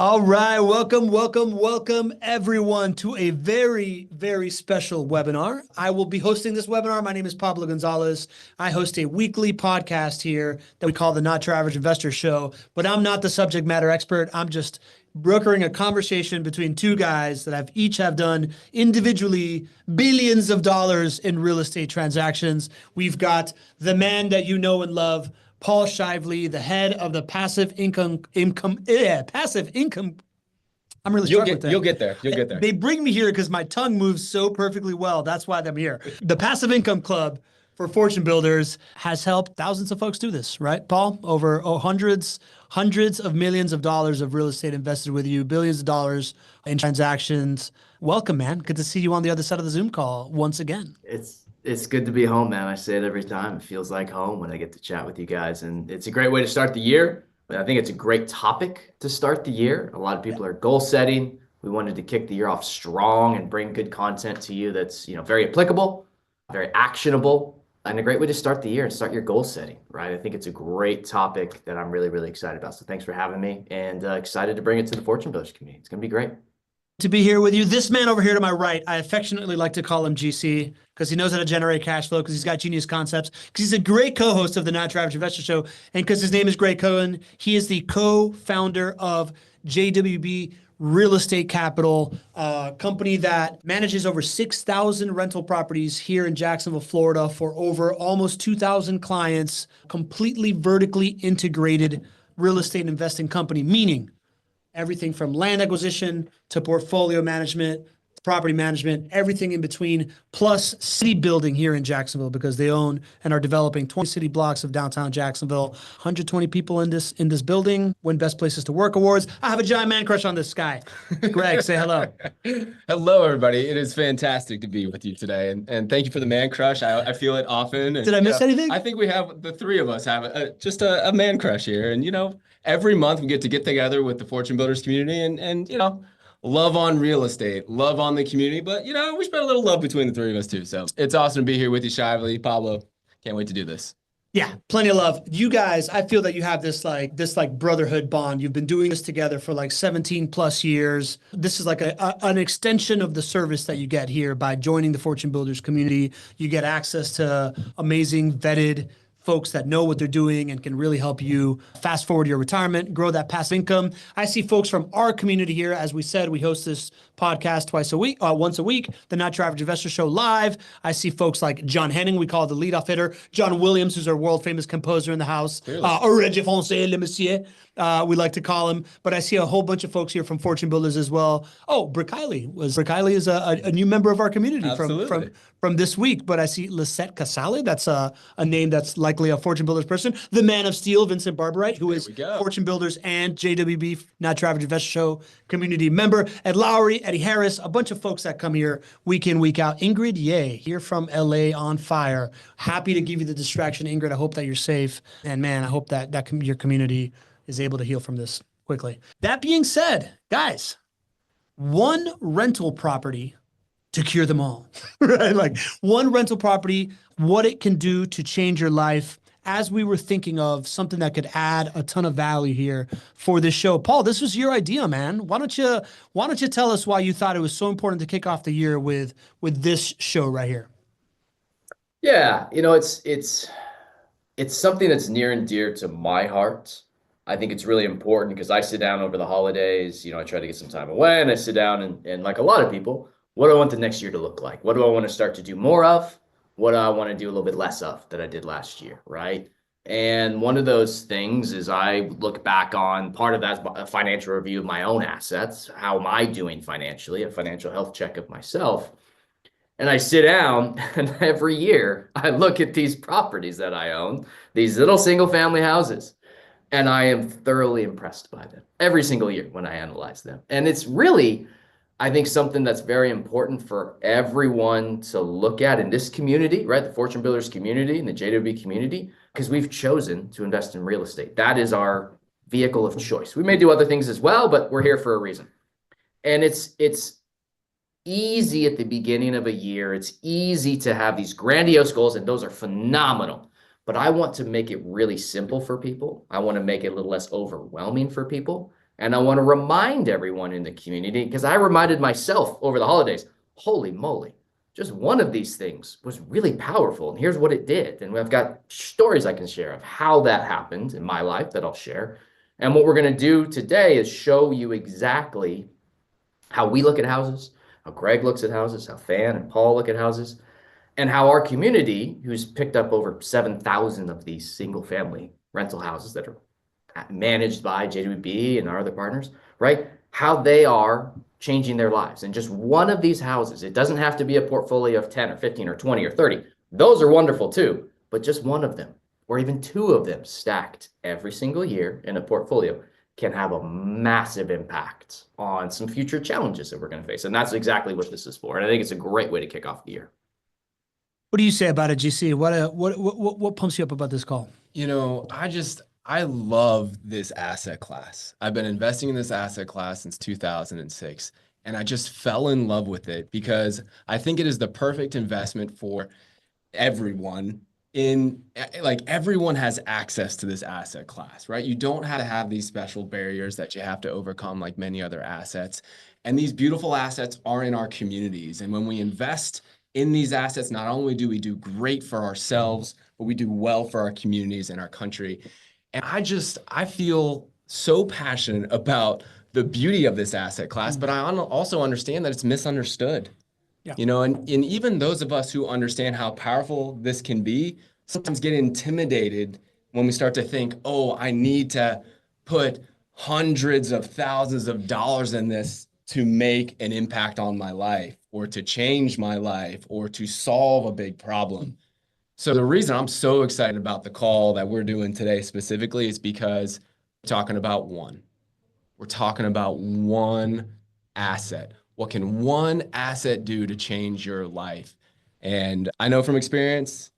All right, welcome everyone to a very, very special webinar. I will be hosting this webinar. My name is Pablo Gonzalez. I host a weekly podcast here that we call the Not Your Average Investor Show, but I'm not the subject matter expert. I'm just brokering a conversation between two guys that each have done individually billions of dollars in real estate transactions. We've got the man that you know and love, Paul Shively, the head of the passive income. I'm really struggling with that. You'll get there. You'll get there. They bring me here because my tongue moves so perfectly well. That's why I'm here. The Passive Income Club for Fortune Builders has helped thousands of folks do this, right, Paul? Over hundreds of millions of dollars of real estate invested with you, billions of dollars in transactions. Welcome, man. Good to see you on the other side of the Zoom call once again. It's good to be home, man. I say it every time. It feels like home when I get to chat with you guys. And it's a great way to start the year. I think it's a great topic to start the year. A lot of people are goal setting. We wanted to kick the year off strong and bring good content to you that's, very applicable, very actionable, and a great way to start the year and start your goal setting, right? I think it's a great topic that I'm really, really excited about. So thanks for having me, and excited to bring it to the Fortune Builders community. It's going to be great to be here with you. This man over here to my right, I affectionately like to call him GC because he knows how to generate cash flow, because he's got genius concepts, because he's a great co-host of the Not Your Average Investor Show, and because his name is Gregg Cohen. He is the co-founder of JWB Real Estate Capital, a company that manages over 6,000 rental properties here in Jacksonville, Florida, for over almost 2,000 clients, completely vertically integrated real estate investing company, meaning everything from land acquisition to portfolio management, property management, everything in between, plus city building here in Jacksonville, because they own and are developing 20 city blocks of downtown Jacksonville. 120 people in this building. Win Best Places to Work awards. I have a giant man crush on this guy. Greg, say hello. Hello, everybody. It is fantastic to be with you today, and thank you for the man crush. I feel it often. And, did I miss anything? I think we have, the three of us have just a man crush here, and every month we get together with the Fortune Builders community and love on real estate, love on the community, but we spread a little love between the three of us too. So it's awesome to be here with you, Shively, Pablo. Can't wait to do this. Yeah, plenty of love. You guys, I feel that you have this brotherhood bond. You've been doing this together for 17 plus years. This is like an extension of the service that you get here by joining the Fortune Builders community. You get access to amazing vetted folks that know what they're doing and can really help you fast forward your retirement, grow that passive income. I see folks from our community here. As we said, we host this podcast once a week, the Not Your Average Investor Show live. I see folks like John Henning, we call the leadoff hitter. John Williams, who's our world famous composer in the house. Reggie Français, le monsieur, we like to call him. But I see a whole bunch of folks here from Fortune Builders as well. Oh, Brick Kiley is a new member of our community from this week. But I see Lisette Casale. That's a name that's likely a Fortune Builders person. The Man of Steel, Vincent Barbarite, who is Fortune Builders and JWB Not Your Average Investor Show community member. Ed Lowry, Eddie Harris, a bunch of folks that come here week in, week out. Ingrid Ye, here from LA on fire. Happy to give you the distraction, Ingrid. I hope that you're safe. And man, I hope that your community is able to heal from this quickly. That being said, guys, one rental property to cure them all, right? Like one rental property, what it can do to change your life. As we were thinking of something that could add a ton of value here for this show. Paul, this was your idea, man. Why don't you tell us why you thought it was so important to kick off the year with this show right here? Yeah, it's something that's near and dear to my heart. I think it's really important because I sit down over the holidays, I try to get some time away, and I sit down and like a lot of people, what do I want the next year to look like? What do I want to start to do more of? What do I want to do a little bit less of that I did last year, right? And one of those things is I look back on, part of that's a financial review of my own assets. How am I doing financially? A financial health check of myself. And I sit down and every year I look at these properties that I own, these little single family houses, and I am thoroughly impressed by them every single year when I analyze them. And it's really, I think, something that's very important for everyone to look at in this community, right? The Fortune Builders community and the JWB community, because we've chosen to invest in real estate. That is our vehicle of choice. We may do other things as well, but we're here for a reason. And it's easy at the beginning of a year. It's easy to have these grandiose goals, and those are phenomenal. But I want to make it really simple for people. I want to make it a little less overwhelming for people. And I want to remind everyone in the community, because I reminded myself over the holidays, holy moly, just one of these things was really powerful. And here's what it did. And I've got stories I can share of how that happened in my life that I'll share. And what we're going to do today is show you exactly how we look at houses, how Gregg looks at houses, how Fan and Paul look at houses, and how our community, who's picked up over 7,000 of these single family rental houses that are managed by JWB and our other partners, right? How they are changing their lives. And just one of these houses, it doesn't have to be a portfolio of 10 or 15 or 20 or 30. Those are wonderful too, but just one of them or even two of them stacked every single year in a portfolio can have a massive impact on some future challenges that we're going to face. And that's exactly what this is for. And I think it's a great way to kick off the year. What do you say about it, GC? What pumps you up about this call? You know, I love this asset class. I've been investing in this asset class since 2006, and I just fell in love with it because I think it is the perfect investment for everyone. Everyone has access to this asset class, right? You don't have to have these special barriers that you have to overcome like many other assets. And these beautiful assets are in our communities. And when we invest in these assets, not only do we do great for ourselves, but we do well for our communities and our country. And I feel so passionate about the beauty of this asset class, but I also understand that it's misunderstood. Yeah. You know, and even those of us who understand how powerful this can be, sometimes get intimidated when we start to think, oh, I need to put hundreds of thousands of dollars in this to make an impact on my life or to change my life or to solve a big problem. So the reason I'm so excited about the call that we're doing today specifically is because we're talking about one. We're talking about one asset. What can one asset do to change your life? And I know from experience,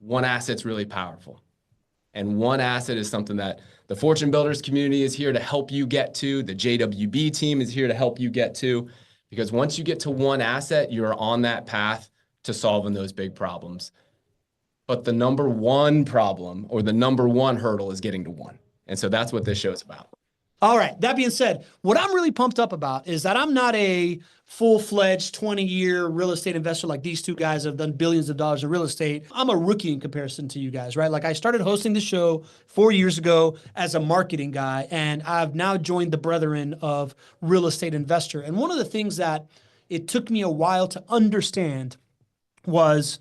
one asset's really powerful. And one asset is something that the Fortune Builders community is here to help you get to. The JWB team is here to help you get to. Because once you get to one asset, you're on that path to solving those big problems. But the number one problem or the number one hurdle is getting to one. And so that's what this show's about. All right. That being said, what I'm really pumped up about is that I'm not a full-fledged 20-year real estate investor like these two guys have done billions of dollars in real estate. I'm a rookie in comparison to you guys, right? Like I started hosting the show 4 years ago as a marketing guy, and I've now joined the brethren of real estate investor. And one of the things that it took me a while to understand was,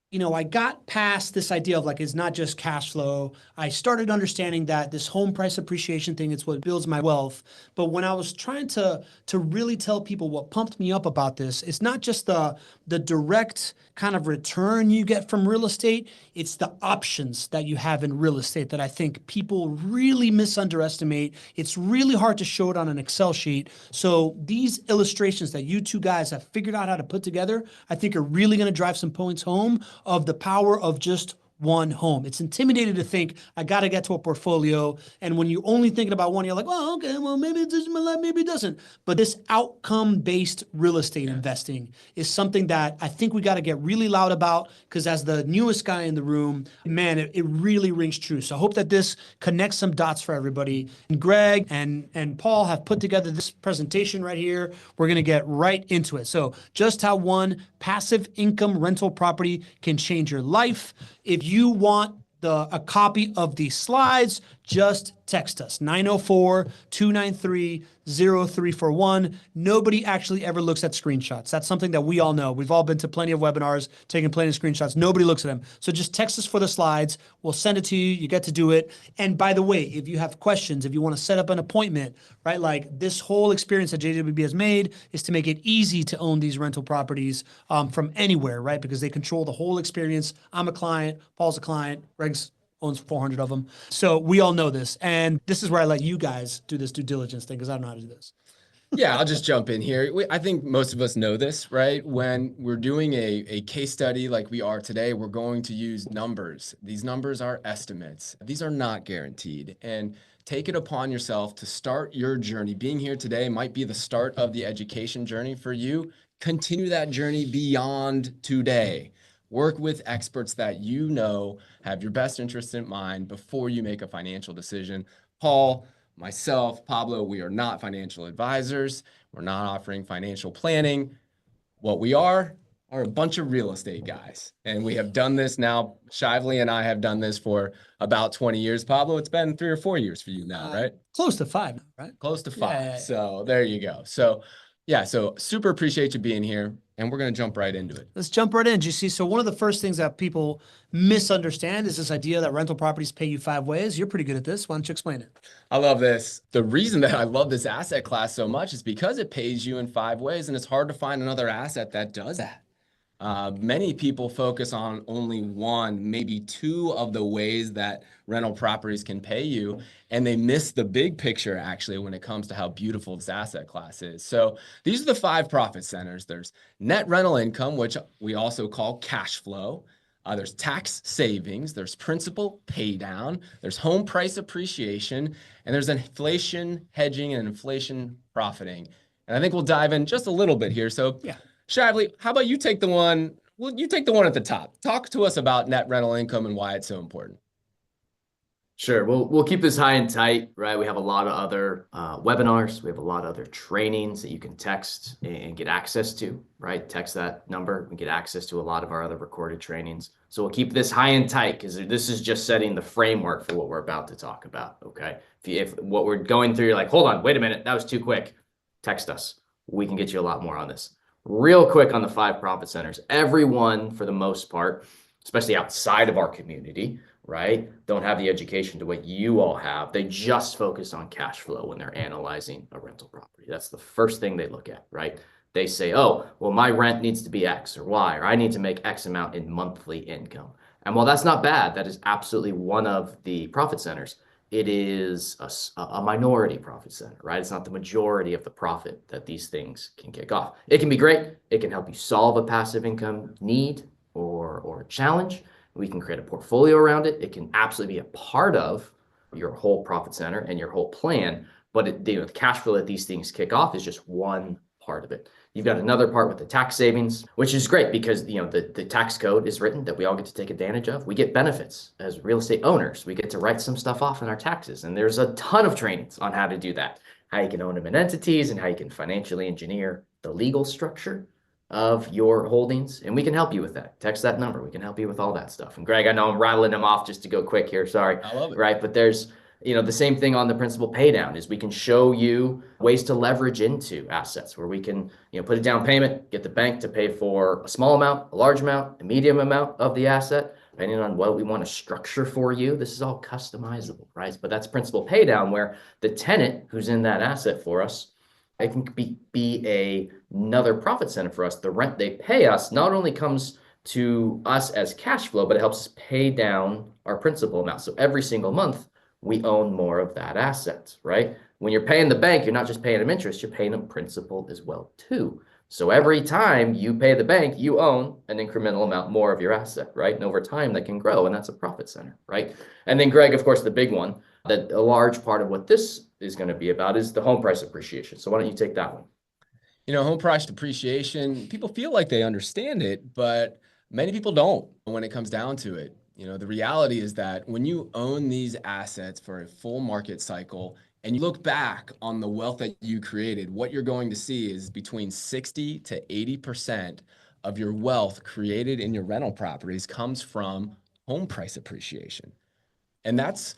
you know, I got past this idea of like, it's not just cash flow. I started understanding that this home price appreciation thing, it's what builds my wealth. But when I was trying to really tell people what pumped me up about this, it's not just the direct kind of return you get from real estate. It's the options that you have in real estate that I think people really misunderestimate. It's really hard to show it on an Excel sheet. So these illustrations that you two guys have figured out how to put together, I think are really going to drive some points home of the power of just one home. It's intimidating to think I got to get to a portfolio. And when you're only thinking about one, you're like, well, okay, well, maybe it does in my life, maybe it doesn't. But this outcome-based real estate investing is something that I think we got to get really loud about because as the newest guy in the room, man, it really rings true. So I hope that this connects some dots for everybody. And Gregg and Paul have put together this presentation right here. We're going to get right into it. So just how one passive income rental property can change your life. If you want a copy of these slides, just text us 904-293-0341. Nobody actually ever looks at screenshots. That's something that we all know. We've all been to plenty of webinars, taken plenty of screenshots. Nobody looks at them. So just text us for the slides. We'll send it to you. You get to do it. And by the way, if you have questions, if you want to set up an appointment, right? Like this whole experience that JWB has made is to make it easy to own these rental properties from anywhere, right? Because they control the whole experience. I'm a client. Paul's a client. Gregg's owns 400 of them. So we all know this. And this is where I let you guys do this due diligence thing because I don't know how to do this. Yeah, I'll just jump in here. I think most of us know this, right? When we're doing a case study like we are today, we're going to use numbers. These numbers are estimates. These are not guaranteed. And take it upon yourself to start your journey. Being here today might be the start of the education journey for you. Continue that journey beyond today. Work with experts that you know have your best interest in mind before you make a financial decision. Paul, myself, Pablo, we are not financial advisors. We're not offering financial planning. What we are a bunch of real estate guys. And we have done this now. Shively and I have done this for about 20 years. Pablo, it's been 3 or 4 years for you now, right? Close to 5, right? Close to 5. Yeah. So there you go. So yeah, so super appreciate you being here. And we're going to jump right into it. Let's jump right in, GC. So one of the first things that people misunderstand is this idea that rental properties pay you 5 ways. You're pretty good at this. Why don't you explain it? I love this. The reason that I love this asset class so much is because it pays you in 5 ways, and it's hard to find another asset that does that. Many people focus on only 1, maybe 2 of the ways that rental properties can pay you, and they miss the big picture actually when it comes to how beautiful this asset class is. So these are the 5 profit centers. There's net rental income, which we also call cash flow. There's tax savings, there's principal pay down, there's home price appreciation, and there's inflation hedging and inflation profiting. And I think we'll dive in just a little bit here. So yeah. Shively, how about you take the one? Well, you take the one at the top. Talk to us about net rental income and why it's so important. Sure. We'll keep this high and tight, right? We have a lot of other webinars. We have a lot of other trainings that you can text and get access to, right? Text that number and get access to a lot of our other recorded trainings. So we'll keep this high and tight because this is just setting the framework for what we're about to talk about, okay? If what we're going through, you're like, hold on, wait a minute, that was too quick. Text us. We can get you a lot more on this. Real quick on the 5 profit centers. Everyone, for the most part, especially outside of our community, right, don't have the education to what you all have. They just focus on cash flow when they're analyzing a rental property. That's the first thing they look at, right? They say, oh, well, my rent needs to be X or Y, or I need to make X amount in monthly income. And while that's not bad, that is absolutely one of the profit centers. It is a minority profit center, right? It's not the majority of the profit that these things can kick off. It can be great. It can help you solve a passive income need or challenge. We can create a portfolio around it. It can absolutely be a part of your whole profit center and your whole plan. But the cash flow that these things kick off is just one part of it. You've got another part with the tax savings, which is great because the tax code is written that we all get to take advantage of. We get benefits as real estate owners. We get to write some stuff off in our taxes. And there's a ton of trainings on how to do that, how you can own them in entities and how you can financially engineer the legal structure of your holdings. And we can help you with that. Text that number. We can help you with all that stuff. And Greg, I know I'm rattling them off just to go quick here. Sorry. I love it. Right. But there's the same thing on the principal pay down is we can show you ways to leverage into assets where we can, put a down payment, get the bank to pay for a small amount, a large amount, a medium amount of the asset, depending on what we want to structure for you. This is all customizable, right? But that's principal pay down where the tenant who's in that asset for us, it can be another profit center for us. The rent they pay us not only comes to us as cash flow, but it helps us pay down our principal amount. So every single month, we own more of that asset, right? When you're paying the bank, you're not just paying them interest, you're paying them principal as well too. So every time you pay the bank, you own an incremental amount more of your asset, right? And over time that can grow, and that's a profit center, right? And then Greg, of course, the big one, that a large part of what this is going to be about is the home price appreciation. So why don't you take that one? Home price appreciation, people feel like they understand it, but many people don't when it comes down to it. The reality is that when you own these assets for a full market cycle and you look back on the wealth that you created, what you're going to see is between 60 to 80% of your wealth created in your rental properties comes from home price appreciation. And that's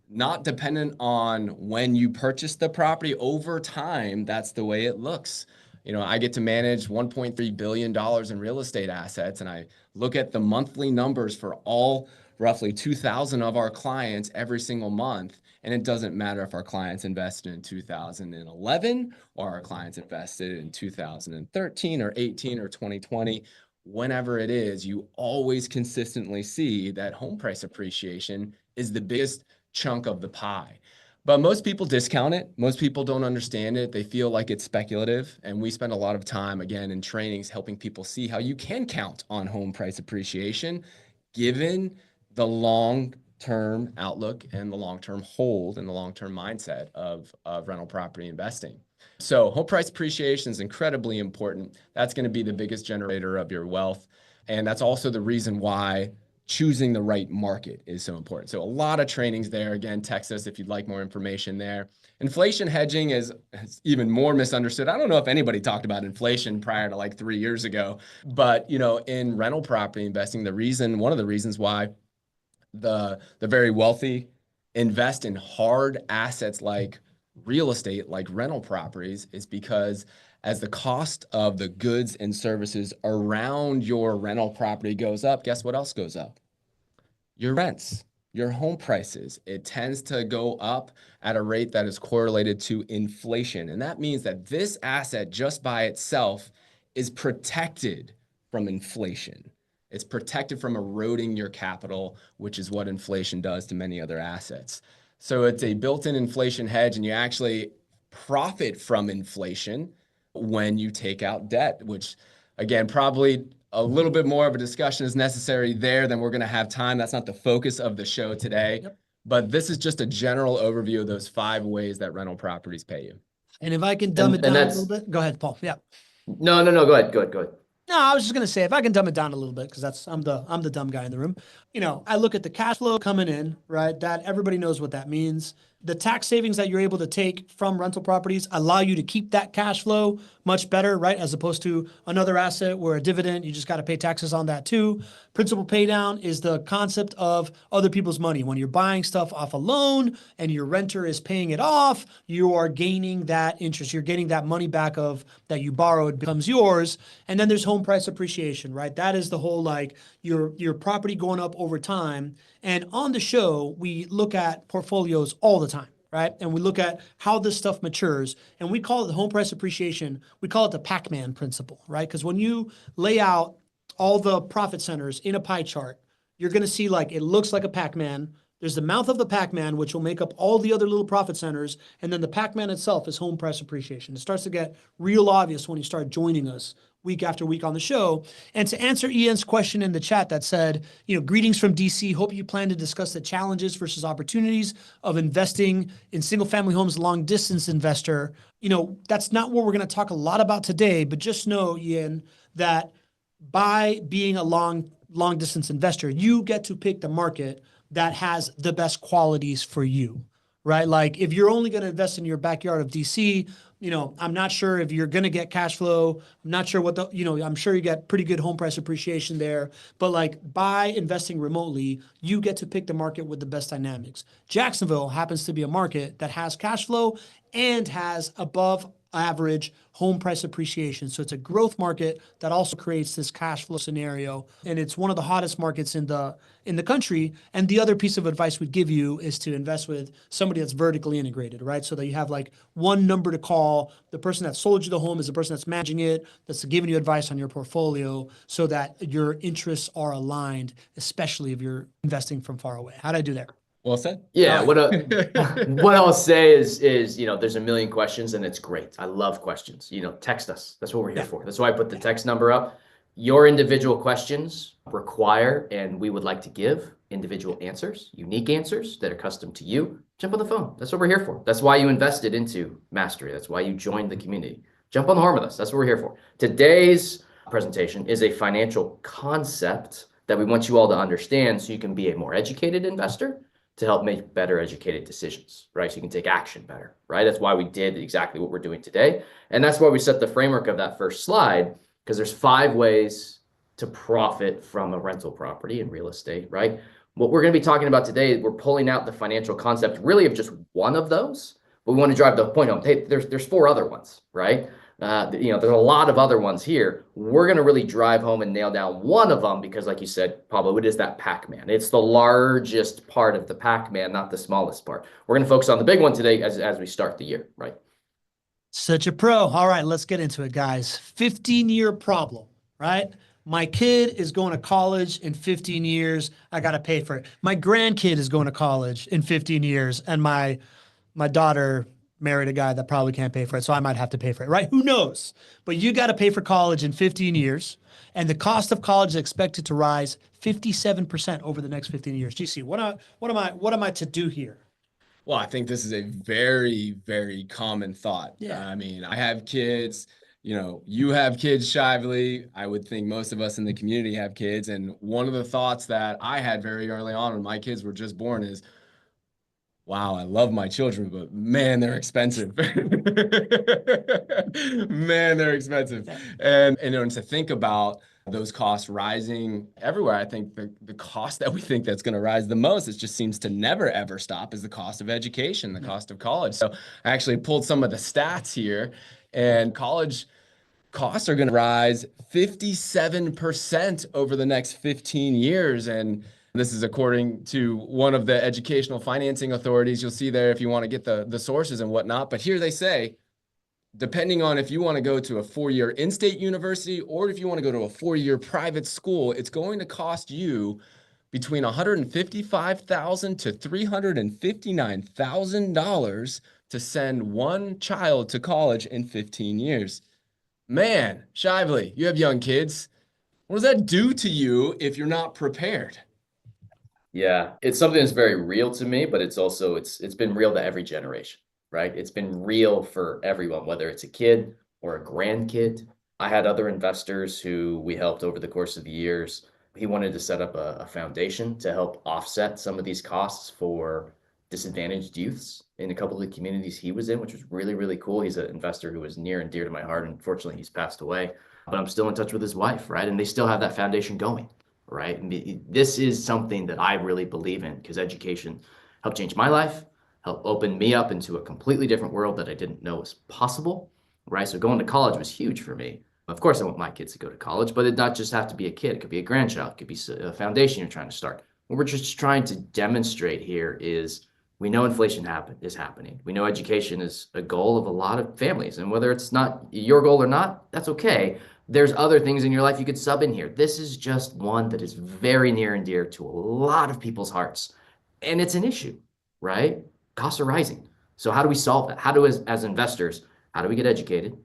not dependent on when you purchase the property. Over time, that's the way it looks. I get to manage $1.3 billion in real estate assets, and I look at the monthly numbers for all roughly 2,000 of our clients every single month. And it doesn't matter if our clients invested in 2011 or our clients invested in 2013 or 18 or 2020. Whenever it is, you always consistently see that home price appreciation is the biggest chunk of the pie. But most people discount it. Most people don't understand it. They feel like it's speculative. And we spend a lot of time, again, in trainings helping people see how you can count on home price appreciation given the long-term outlook and the long-term hold and the long-term mindset of rental property investing. So home price appreciation is incredibly important. That's going to be the biggest generator of your wealth. And that's also the reason why choosing the right market is so important. So a lot of trainings there. Again, text us if you'd like more information there. Inflation hedging is even more misunderstood. I don't know if anybody talked about inflation prior to like 3 years ago, but in rental property investing, one of the reasons why the very wealthy invest in hard assets like real estate, like rental properties, is because as the cost of the goods and services around your rental property goes up, guess what else goes up? Your rents, your home prices. It tends to go up at a rate that is correlated to inflation. And that means that this asset just by itself is protected from inflation. It's protected from eroding your capital, which is what inflation does to many other assets. So it's a built-in inflation hedge, and you actually profit from inflation when you take out debt, which again, probably a little bit more of a discussion is necessary there than we're going to have time. That's not the focus of the show today. Yep. But this is just a general overview of those 5 ways that rental properties pay you. And if I can dumb it down a little bit, go ahead, Paul. Yeah. No. Go ahead. No, I was just gonna say if I can dumb it down a little bit, because I'm the dumb guy in the room. I look at the cash flow coming in, right? That everybody knows what that means. The tax savings that you're able to take from rental properties allow you to keep that cash flow much better, right? As opposed to another asset where a dividend, you just got to pay taxes on that too. Principal pay down is the concept of other people's money. When you're buying stuff off a loan and your renter is paying it off, you are gaining that interest. You're getting that money back of that you borrowed becomes yours. And then there's home price appreciation, right? That is the whole your property going up over time. And on the show, we look at portfolios all the time, right? And we look at how this stuff matures. And we call it the home price appreciation. We call it the Pac-Man principle, right? Because when you lay out all the profit centers in a pie chart, you're going to see it looks like a Pac-Man. There's the mouth of the Pac-Man, which will make up all the other little profit centers. And then the Pac-Man itself is home price appreciation. It starts to get real obvious when you start joining us week after week on the show. And to answer Ian's question in the chat that said, greetings from DC. Hope you plan to discuss the challenges versus opportunities of investing in single family homes, long distance investor. That's not what we're going to talk a lot about today, but just know, Ian, that by being a long distance investor, you get to pick the market that has the best qualities for you, right? Like if you're only going to invest in your backyard of DC, I'm not sure if you're going to get cash flow. I'm not sure I'm sure you get pretty good home price appreciation there. But by investing remotely, you get to pick the market with the best dynamics. Jacksonville happens to be a market that has cash flow and has above average home price appreciation. So it's a growth market that also creates this cash flow scenario. And it's one of the hottest markets in the country. And the other piece of advice we'd give you is to invest with somebody that's vertically integrated, right? So that you have one number to call. The person that sold you the home is the person that's managing it, that's giving you advice on your portfolio so that your interests are aligned, especially if you're investing from far away. How'd I do there? Well said. Yeah. What I'll say is there's a million questions and it's great. I love questions. Text us. That's what we're here for. That's why I put the text number up. Your individual questions require, and we would like to give individual answers, unique answers that are custom to you. Jump on the phone. That's what we're here for. That's why you invested into Mastery. That's why you joined the community. Jump on the horn with us. That's what we're here for. Today's presentation is a financial concept that we want you all to understand so you can be a more educated investor to help make better educated decisions, right? So you can take action better, right? That's why we did exactly what we're doing today. And that's why we set the framework of that first slide, because there's 5 ways to profit from a rental property in real estate, right? What we're going to be talking about today, we're pulling out the financial concept really of just one of those, but we want to drive the point home. Hey, there's 4 other ones, right? There's a lot of other ones here. We're going to really drive home and nail down one of them because, like you said, Pablo, it is that Pac-Man. It's the largest part of the Pac-Man, not the smallest part. We're going to focus on the big one today as we start the year, right? Such a pro. All right, let's get into it, guys. 15-year problem, right? My kid is going to college in 15 years. I got to pay for it. My grandkid is going to college in 15 years, and my daughter married a guy that probably can't pay for it, so I might have to pay for it, right? Who knows? But you got to pay for college in 15 years, and the cost of college is expected to rise 57% over the next 15 years. GC, what am I to do here? Well, I think this is a very, very common thought. Yeah. I mean, I have kids. you have kids, Shively. I would think most of us in the community have kids. And one of the thoughts that I had very early on when my kids were just born is, wow, I love my children, but man, they're expensive. Man, they're expensive. And to think about those costs rising everywhere, I think the cost that we think that's going to rise the most, it just seems to never ever stop, is the cost of education, the cost of college. So I actually pulled some of the stats here, and college costs are going to rise 57% over the next 15 years. And this is according to one of the educational financing authorities. You'll see there if you want to get the sources and whatnot. But here they say, depending on if you want to go to a 4-year in-state university or if you want to go to a 4-year private school, it's going to cost you between $155,000 to $359,000 to send one child to college in 15 years. Man, Shively, you have young kids. What does that do to you if you're not prepared? Yeah, it's something that's very real to me, but it's also it's been real to every generation, right? It's been real for everyone, whether it's a kid or a grandkid. I had other investors who we helped over the course of the years. He wanted to set up a foundation to help offset some of these costs for disadvantaged youths in a couple of the communities he was in, which was really, really cool. He's an investor who was near and dear to my heart. Unfortunately, he's passed away, but I'm still in touch with his wife, right? And they still have that foundation going, right? And this is something that I really believe in because education helped change my life, helped open me up into a completely different world that I didn't know was possible, right? So going to college was huge for me. Of course, I want my kids to go to college, but it not just have to be a kid. It could be a grandchild. It could be a foundation you're trying to start. What we're just trying to demonstrate here is we know inflation is happening. We know education is a goal of a lot of families. And whether it's not your goal or not, that's okay. There's other things in your life you could sub in here. This is just one that is very near and dear to a lot of people's hearts. And it's an issue, right? Costs are rising. So how do we solve that? How do, as investors, how do we get educated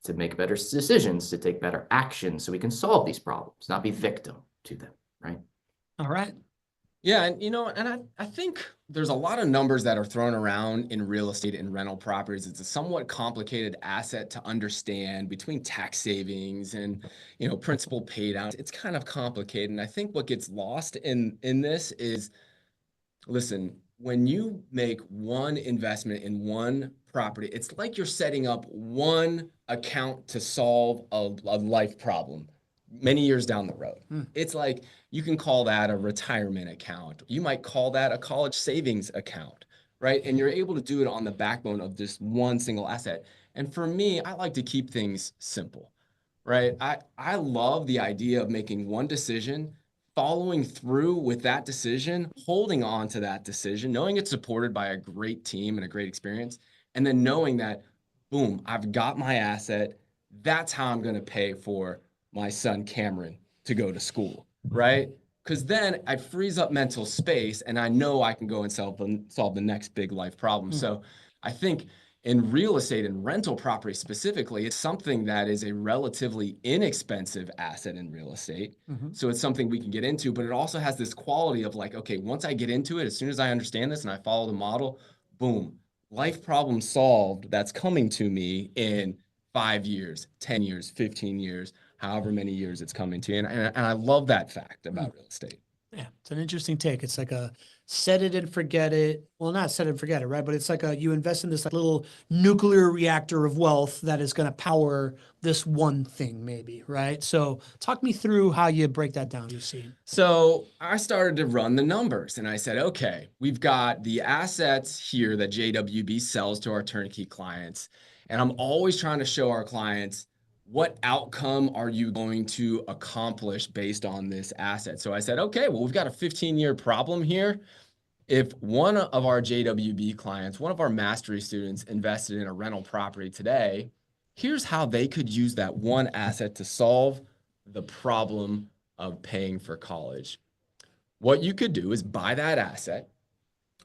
to make better decisions, to take better action so we can solve these problems, not be victim to them, right? All right. Yeah, and I think there's a lot of numbers that are thrown around in real estate and rental properties. It's a somewhat complicated asset to understand between tax savings and, principal pay down. It's kind of complicated. And I think what gets lost in this is, listen, when you make one investment in one property, it's like you're setting up one account to solve a life problem many years down the road. It's like you can call that a retirement account. You might call that a college savings account, right? And you're able to do it on the backbone of just one single asset. And for me, I like to keep things simple, right? I love the idea of making one decision, following through with that decision, holding on to that decision, knowing it's supported by a great team and a great experience, and then knowing that, boom, I've got my asset. That's how I'm going to pay for my son Cameron to go to school, right? Because then it frees up mental space and I know I can go and solve the next big life problem. So I think in real estate and rental property specifically, it's something that is a relatively inexpensive asset in real estate. So it's something we can get into, but it also has this quality of like, okay, once I get into it, as soon as I understand this and I follow the model, boom, life problem solved that's coming to me in 5 years, 10 years, 15 years, however many years it's coming to. And I love that fact about real estate. Yeah, it's an interesting take. It's like a set it and forget it. Well, not set it and forget it, right? But it's like you invest in this like little nuclear reactor of wealth that is going to power this one thing, maybe, right? So talk me through how you break that down, you see. So I started to run the numbers and I said, okay, we've got the assets here that JWB sells to our turnkey clients. And I'm always trying to show our clients, what outcome are you going to accomplish based on this asset? So I said, okay, well, we've got a 15-year problem here. If one of our JWB clients, one of our mastery students invested in a rental property today, here's how they could use that one asset to solve the problem of paying for college. What you could do is buy that asset,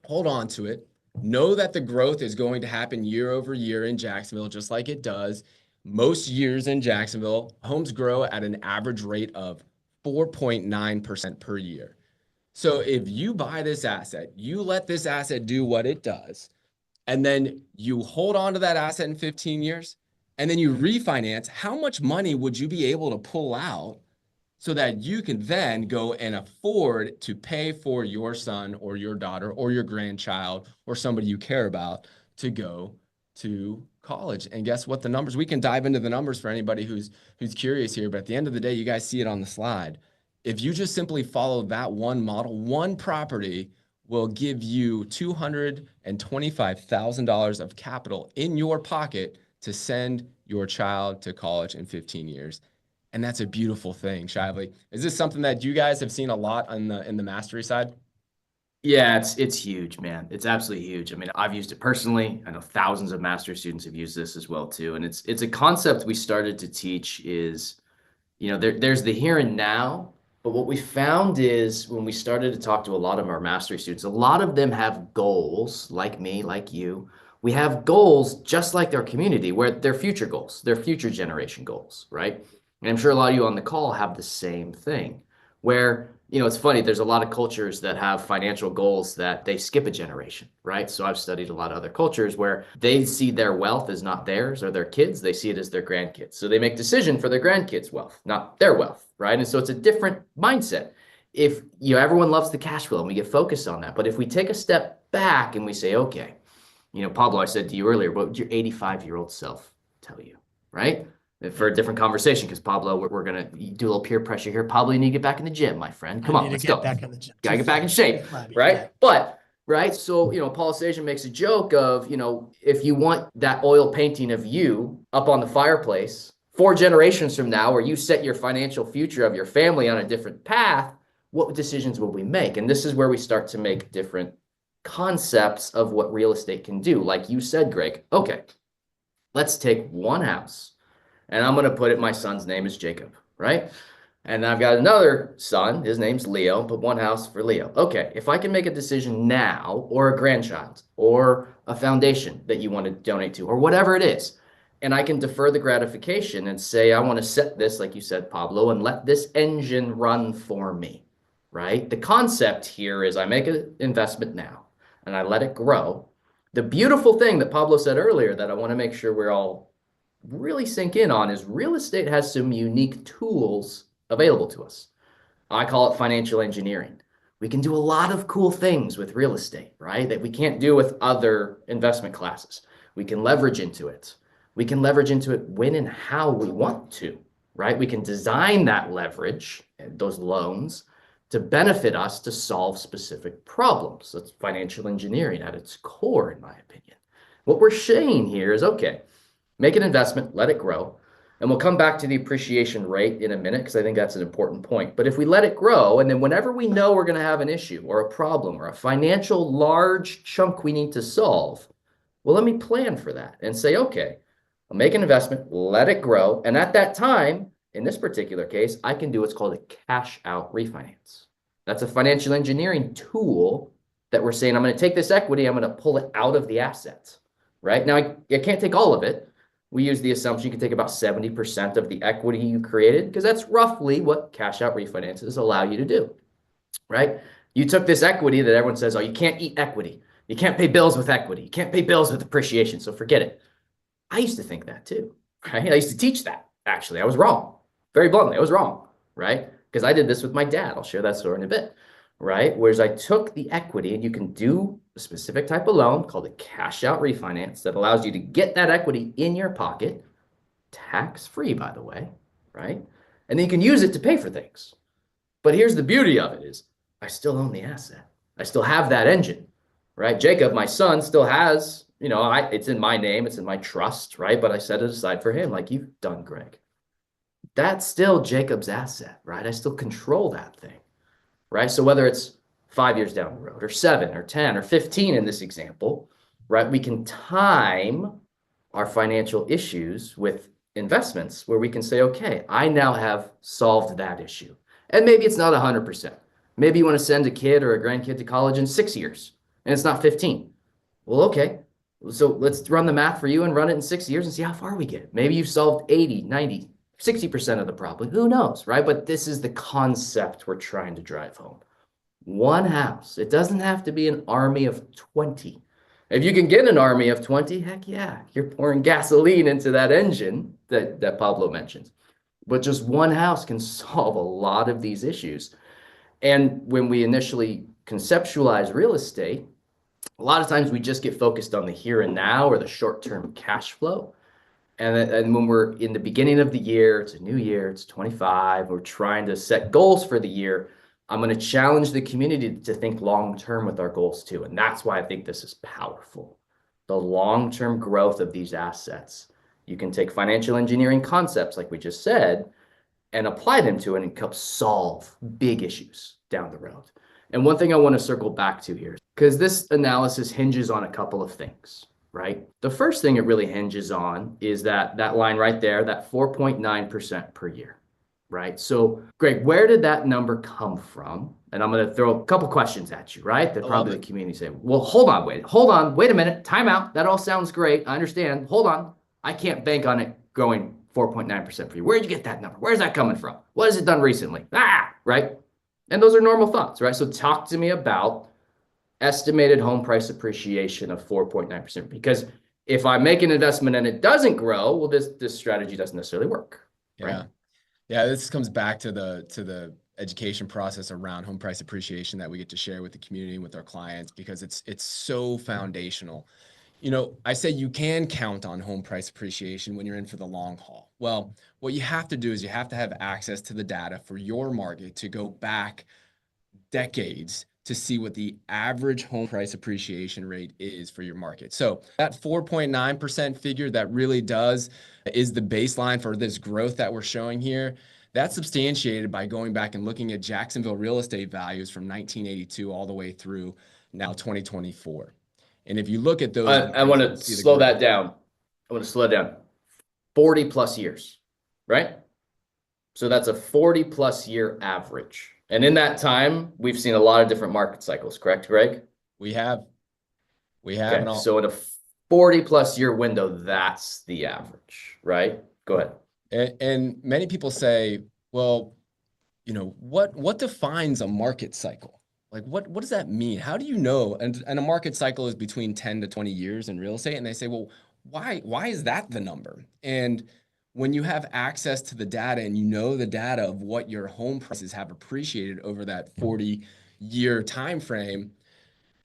hold on to it, know that the growth is going to happen year over year in Jacksonville, just like it does. Most years in Jacksonville, homes grow at an average rate of 4.9% per year. So if you buy this asset, you let this asset do what it does, and then you hold on to that asset in 15 years, and then you refinance, how much money would you be able to pull out so that you can then go and afford to pay for your son or your daughter or your grandchild or somebody you care about to go to college? And guess what? The numbers, we can dive into the numbers for anybody who's curious here, but at the end of the day, you guys see it on the slide. If you just simply follow that one model, one property will give you $225,000 of capital in your pocket to send your child to college in 15 years. And that's a beautiful thing, Shively. Is this something that you guys have seen a lot in the mastery side? Yeah, it's huge, man. It's absolutely huge. I mean, I've used it personally. I know thousands of master students have used this as well too. And it's a concept we started to teach is, there's the here and now. But what we found is when we started to talk to a lot of our mastery students, a lot of them have goals like me, like you. We have goals just like their community, where they're future goals, they're future generation goals, right? And I'm sure a lot of you on the call have the same thing where, it's funny, there's a lot of cultures that have financial goals that they skip a generation, right? So I've studied a lot of other cultures where they see their wealth as not theirs or their kids, they see it as their grandkids. So they make decision for their grandkids' wealth, not their wealth, right? And so it's a different mindset. If, everyone loves the cash flow and we get focused on that. But if we take a step back and we say, okay, Pablo, I said to you earlier, what would your 85-year-old self tell you, right? For a different conversation, because Pablo, we're going to do a little peer pressure here. Pablo, you need to get back in the gym, my friend. Come on, let's go. Back in the gym. Gotta get back in shape, right? But, right, so, Paul Shively makes a joke of, if you want that oil painting of you up on the fireplace 4 generations from now, where you set your financial future of your family on a different path, what decisions will we make? And this is where we start to make different concepts of what real estate can do. Like you said, Greg, okay, let's take one house. And I'm going to put it, my son's name is Jacob, right? And I've got another son, his name's Leo, but one house for Leo. Okay, if I can make a decision now, or a grandchild, or a foundation that you want to donate to, or whatever it is, and I can defer the gratification and say, I want to set this, like you said, Pablo, and let this engine run for me, right? The concept here is I make an investment now, and I let it grow. The beautiful thing that Pablo said earlier that I want to make sure we're all really sink in on is real estate has some unique tools available to us. I call it financial engineering. We can do a lot of cool things with real estate, right? That we can't do with other investment classes. We can leverage into it. We can leverage into it when and how we want to, right? We can design that leverage, those loans, to benefit us to solve specific problems. That's financial engineering at its core, in my opinion. What we're saying here is, okay, make an investment, let it grow. And we'll come back to the appreciation rate in a minute because I think that's an important point. But if we let it grow, and then whenever we know we're going to have an issue or a problem or a financial large chunk we need to solve, well, let me plan for that and say, okay, I'll make an investment, let it grow. And at that time, in this particular case, I can do what's called a cash out refinance. That's a financial engineering tool that we're saying, I'm going to take this equity, I'm going to pull it out of the assets, right? Now, I can't take all of it. We use the assumption you can take about 70% of the equity you created because that's roughly what cash out refinances allow you to do, right? You took this equity that everyone says, oh, you can't eat equity. You can't pay bills with equity. You can't pay bills with appreciation. So forget it. I used to think that too, right? I used to teach that. Actually, I was wrong. Very bluntly, I was wrong, right? Because I did this with my dad. I'll share that story in a bit, right? Whereas I took the equity, and you can do a specific type of loan called a cash out refinance that allows you to get that equity in your pocket, tax-free, by the way, right? And then you can use it to pay for things. But here's the beauty of it is I still own the asset. I still have that engine, right? Jacob, my son, still has, it's in my name, it's in my trust, right? But I set it aside for him like you've done, Greg. That's still Jacob's asset, right? I still control that thing, right? So whether it's 5 years down the road or 7 or 10 or 15 in this example, right? We can time our financial issues with investments where we can say, okay, I now have solved that issue. And maybe it's not 100%. Maybe you want to send a kid or a grandkid to college in 6 years and it's not 15. Well, okay. So let's run the math for you and run it in 6 years and see how far we get. Maybe you've solved 80, 90, 60% of the problem. Who knows, right? But this is the concept we're trying to drive home. One house. It doesn't have to be an army of 20. If you can get an army of 20, heck yeah, you're pouring gasoline into that engine that Pablo mentioned. But just one house can solve a lot of these issues. And when we initially conceptualize real estate, a lot of times we just get focused on the here and now or the short-term cash flow. And when we're in the beginning of the year, it's a new year, it's 25, we're trying to set goals for the year. I'm going to challenge the community to think long-term with our goals too. And that's why I think this is powerful. The long-term growth of these assets. You can take financial engineering concepts, like we just said, and apply them to it and help solve big issues down the road. And one thing I want to circle back to here, because this analysis hinges on a couple of things, right? The first thing it really hinges on is that line right there, that 4.9% per year, right? So, Greg, where did that number come from? And I'm going to throw a couple questions at you, right? That probably the community say, well, hold on, wait a minute, time out. That all sounds great. I understand. Hold on. I can't bank on it going 4.9% for you. Where'd you get that number? Where's that coming from? What has it done recently? Right? And those are normal thoughts, right? So talk to me about estimated home price appreciation of 4.9%. Because if I make an investment and it doesn't grow, well, this strategy doesn't necessarily work. Right? Yeah. Yeah, this comes back to the education process around home price appreciation that we get to share with the community and with our clients, because it's so foundational. You know, I say you can count on home price appreciation when you're in for the long haul. Well, what you have to do is you have to have access to the data for your market to go back decades to see what the average home price appreciation rate is for your market. So that 4.9% figure that really is the baseline for this growth that we're showing here. That's substantiated by going back and looking at Jacksonville real estate values from 1982 all the way through now 2024. And if you look at those, I want to slow that down. 40 plus years, right? So that's a 40 plus year average. And in that time, we've seen a lot of different market cycles, correct, Greg? We have. Okay, so in a 40 plus year window, that's the average, right? Go ahead. And many people say, well, you know, what defines a market cycle? Like, what does that mean? How do you know? And a market cycle is between 10 to 20 years in real estate. And they say, well, why is that the number? And when you have access to the data and you know the data of what your home prices have appreciated over that 40-year time frame,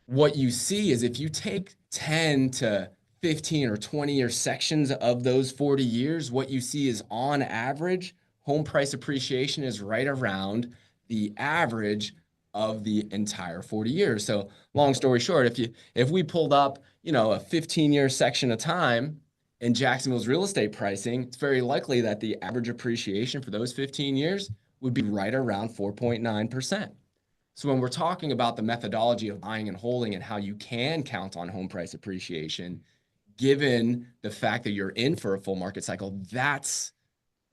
what you see is if you take 10 to 15 or 20-year sections of those 40 years, what you see is on average, home price appreciation is right around the average of the entire 40 years. So long story short, if we pulled up, you know, a 15-year section of time in Jacksonville's real estate pricing, it's very likely that the average appreciation for those 15 years would be right around 4.9%. So when we're talking about the methodology of buying and holding and how you can count on home price appreciation, given the fact that you're in for a full market cycle, that's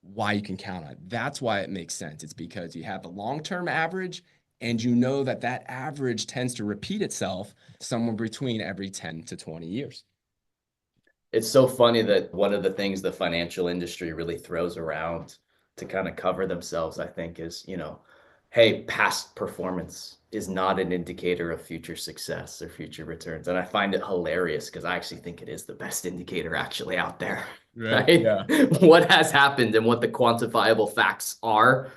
why you can count on it. That's why it makes sense. It's because you have the long-term average and you know that average tends to repeat itself somewhere between every 10 to 20 years. It's so funny that one of the things the financial industry really throws around to kind of cover themselves, I think, is, you know, hey, past performance is not an indicator of future success or future returns. And I find it hilarious because I actually think it is the best indicator actually out there. Right? Yeah. What has happened and what the quantifiable facts are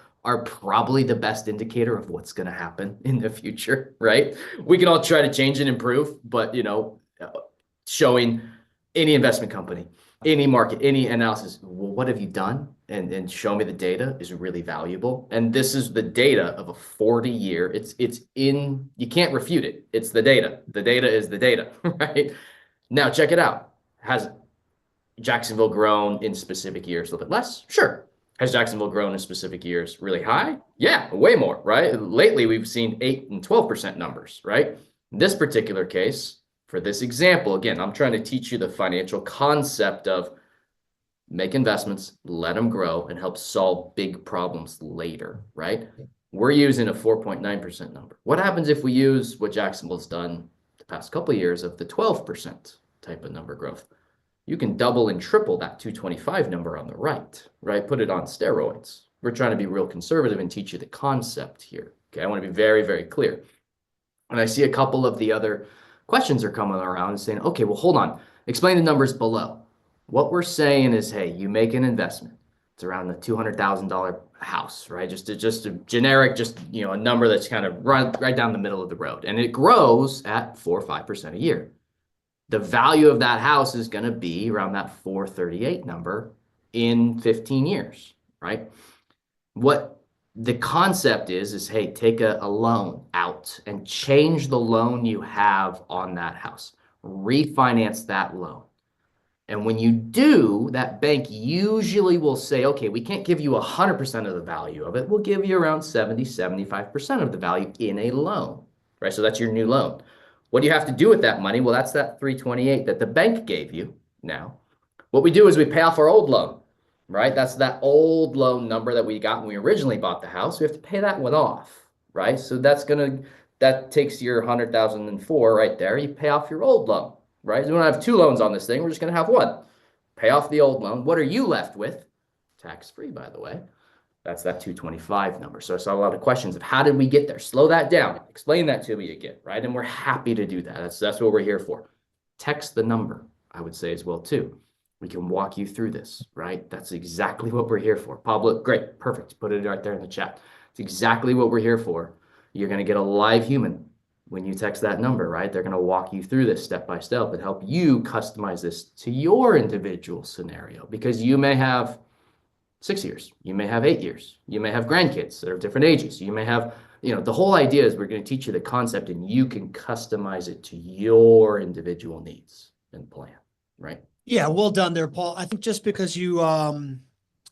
probably the best indicator of what's going to happen in the future, right? We can all try to change and improve, but, you know, showing any investment company, any market, any analysis, well, what have you done? And show me the data is really valuable. And this is the data of a 40-year. It's in, you can't refute it. It's the data. The data is the data, right? Now check it out. Has Jacksonville grown in specific years a little bit less? Sure. Has Jacksonville grown in specific years really high? Yeah, way more, right? Lately, we've seen 8 and 12% numbers, right? In this particular case, for this example, again, I'm trying to teach you the financial concept of make investments, let them grow, and help solve big problems later, right? We're using a 4.9% number. What happens if we use what Jacksonville's done the past couple of years of the 12% type of number growth? You can double and triple that 225 number on the right? Put it on steroids. We're trying to be real conservative and teach you the concept here. Okay, I want to be very, very clear. And I see a couple of the other questions are coming around and saying, okay, well, hold on, explain the numbers below. What we're saying is, hey, you make an investment. It's around the $200,000 house, right? Just a generic, a number that's kind of right down the middle of the road. And it grows at 4 or 5% a year. The value of that house is going to be around that 438 number in 15 years, right? What the concept is, hey, take a loan out and change the loan you have on that house. Refinance that loan. And when you do, that bank usually will say, okay, we can't give you 100% of the value of it. We'll give you around 75% of the value in a loan, right? So that's your new loan. What do you have to do with that money? Well, that's that 328 that the bank gave you now. What we do is we pay off our old loan, right? That's that old loan number that we got when we originally bought the house. We have to pay that one off, right? So that takes your 100,004 right there. You pay off your old loan. Right? We don't have two loans on this thing. We're just going to have one. Pay off the old loan. What are you left with? Tax-free, by the way. That's that 225 number. So I saw a lot of questions of how did we get there? Slow that down. Explain that to me again, right? And we're happy to do that. That's what we're here for. Text the number, I would say as well, too. We can walk you through this, right? That's exactly what we're here for. Pablo, great, perfect. Put it right there in the chat. It's exactly what we're here for. You're going to get a live human when you text that number, right? They're going to walk you through this step by step and help you customize this to your individual scenario, because you may have 6 years, you may have 8 years, you may have grandkids that are different ages, you may have, the whole idea is we're going to teach you the concept and you can customize it to your individual needs and plan, right? Yeah, well done there, Paul. I think just because you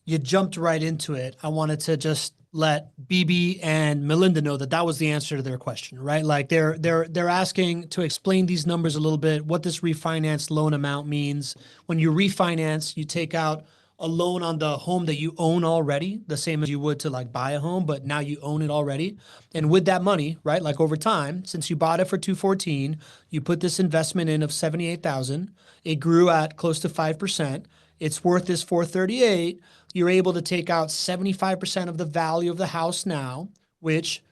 jumped right into it, I wanted to just let BB and Melinda know that was the answer to their question, right? Like they're asking to explain these numbers a little bit, what this refinance loan amount means. When you refinance, you take out a loan on the home that you own already, the same as you would to like buy a home, but now you own it already. And with that money, right, like over time, since you bought it for 214, you put this investment in of 78,000. It grew at close to 5%. It's worth this 438. You're able to take out 75% of the value of the house now, which,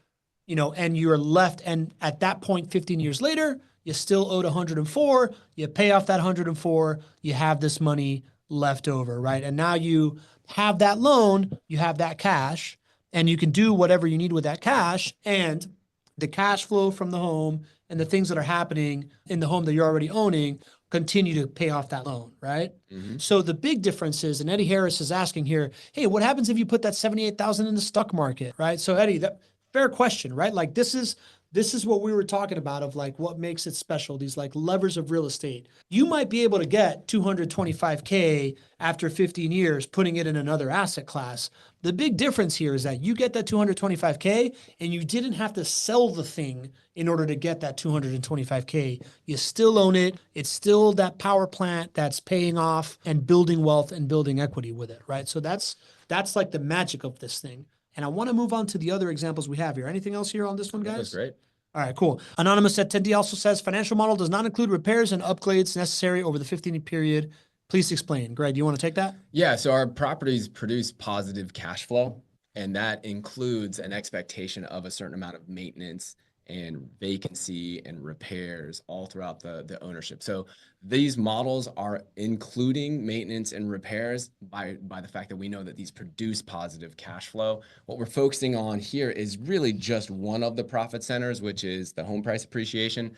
and you're left. And at that point, 15 years later, you still owed 104. You pay off that 104. You have this money left over, right? And now you have that loan, you have that cash, and you can do whatever you need with that cash. And the cash flow from the home and the things that are happening in the home that you're already owning continue to pay off that loan, right? Mm-hmm. So the big difference is, and Eddie Harris is asking here, hey, what happens if you put that 78,000 in the stock market, right? So Eddie, that fair question, right? Like this is what we were talking about of like what makes it special, these like levers of real estate. You might be able to get 225K after 15 years, putting it in another asset class. The big difference here is that you get that 225K and you didn't have to sell the thing in order to get that 225K. You still own it. It's still that power plant that's paying off and building wealth and building equity with it, right? So that's like the magic of this thing. And I want to move on to the other examples we have here. Anything else here on this one, guys? That's great. All right, cool. Anonymous at 10D also says, financial model does not include repairs and upgrades necessary over the 15-year period. Please explain. Greg, do you want to take that? Yeah, so our properties produce positive cash flow, and that includes an expectation of a certain amount of maintenance and vacancy and repairs all throughout the ownership. So these models are including maintenance and repairs by the fact that we know that these produce positive cash flow. What we're focusing on here is really just one of the profit centers, which is the home price appreciation.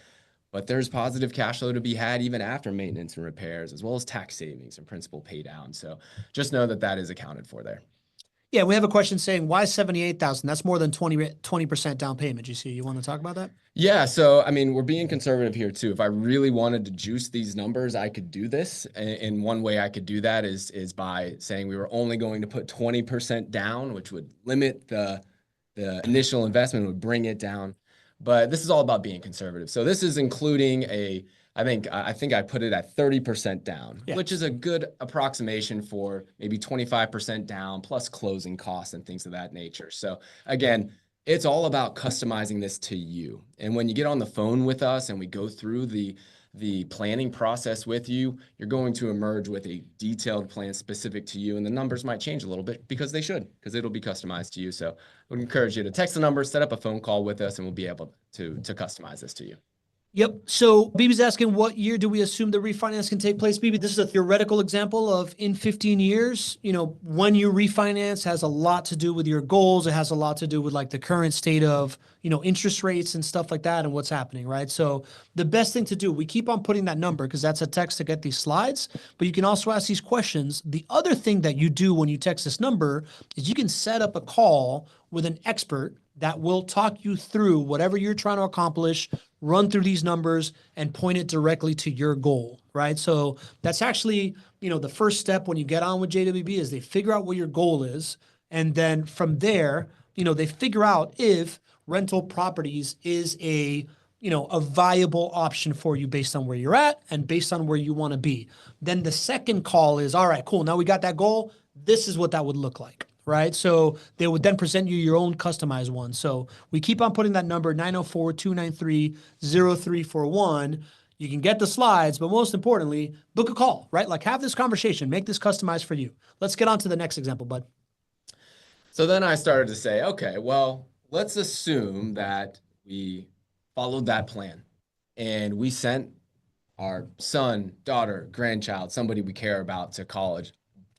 But there's positive cash flow to be had even after maintenance and repairs, as well as tax savings and principal pay down. So just know that that is accounted for there. Yeah, we have a question saying, why 78,000? That's more than 20% down payment. You want to talk about that? Yeah, so I mean, we're being conservative here too. If I really wanted to juice these numbers, I could do this. And one way I could do that is by saying we were only going to put 20% down, which would limit the initial investment, would bring it down. But this is all about being conservative. So this is including I think I put it at 30% down, yes, which is a good approximation for maybe 25% down plus closing costs and things of that nature. So again, it's all about customizing this to you. And when you get on the phone with us and we go through the planning process with you, you're going to emerge with a detailed plan specific to you. And the numbers might change a little bit because it'll be customized to you. So I would encourage you to text the number, set up a phone call with us, and we'll be able to customize this to you. Yep. So BB's asking, what year do we assume the refinance can take place? BB, this is a theoretical example of in 15 years. When you refinance has a lot to do with your goals. It has a lot to do with like the current state of, interest rates and stuff like that and what's happening, right? So the best thing to do, we keep on putting that number because that's a text to get these slides, but you can also ask these questions. The other thing that you do when you text this number is you can set up a call with an expert that will talk you through whatever you're trying to accomplish, run through these numbers and point it directly to your goal, right? So that's actually, the first step when you get on with JWB is they figure out what your goal is. And then from there, they figure out if rental properties is a viable option for you based on where you're at and based on where you want to be. Then the second call is, all right, cool. Now we got that goal. This is what that would look like. Right. So they would then present you your own customized one. So we keep on putting that number 904-293-0341. You can get the slides, but most importantly, book a call, right? Like have this conversation, make this customized for you. Let's get on to the next example, bud. So then I started to say, okay, well, let's assume that we followed that plan and we sent our son, daughter, grandchild, somebody we care about to college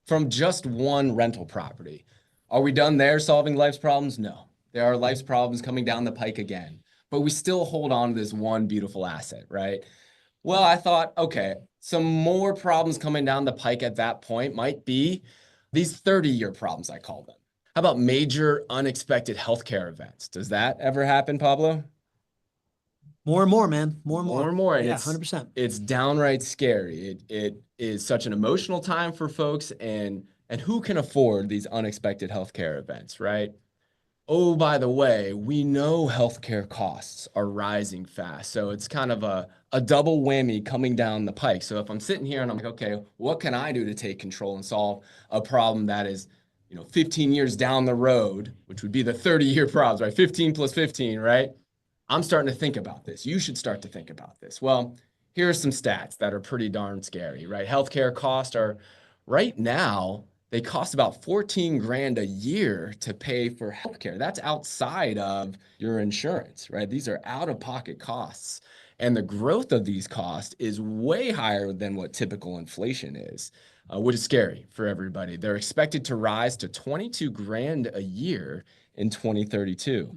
from just one rental property. Are we done there solving life's problems? No. There are life's problems coming down the pike again, but we still hold on to this one beautiful asset, right? Well, I thought, okay, some more problems coming down the pike at that point might be these 30-year problems, I call them. How about major unexpected healthcare events? Does that ever happen, Pablo? More and more, man. More and more. More and more. And yeah, 100%. It's downright scary. It is such an emotional time for folks, and who can afford these unexpected healthcare events, right? Oh, by the way, we know healthcare costs are rising fast. So it's kind of a double whammy coming down the pike. So if I'm sitting here and I'm like, okay, what can I do to take control and solve a problem that is, 15 years down the road, which would be the 30-year problems, right? 15 plus 15, right? I'm starting to think about this. You should start to think about this. Well, here are some stats that are pretty darn scary, right? Healthcare costs are right now, they cost about 14 grand a year to pay for healthcare. That's outside of your insurance, right? These are out-of-pocket costs. And the growth of these costs is way higher than what typical inflation is, which is scary for everybody. They're expected to rise to 22 grand a year in 2032.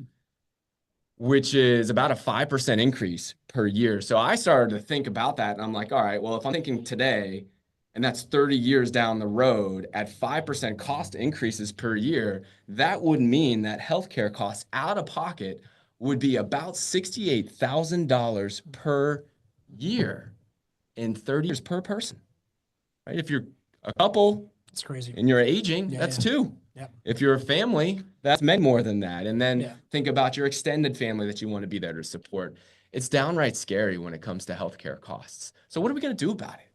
Which is about a 5% increase per year. So I started to think about that and I'm like, all right, well, if I'm thinking today, and that's 30 years down the road at 5% cost increases per year, that would mean that healthcare costs out of pocket would be about $68,000 per year in 30 years per person, right? If you're a couple, it's crazy. And you're aging, Yeah, that's yeah. two. Yep. If you're a family, that's many more than that. And then Yeah. think about your extended family that you want to be there to support. It's downright scary when it comes to healthcare costs. So what are we going to do about it,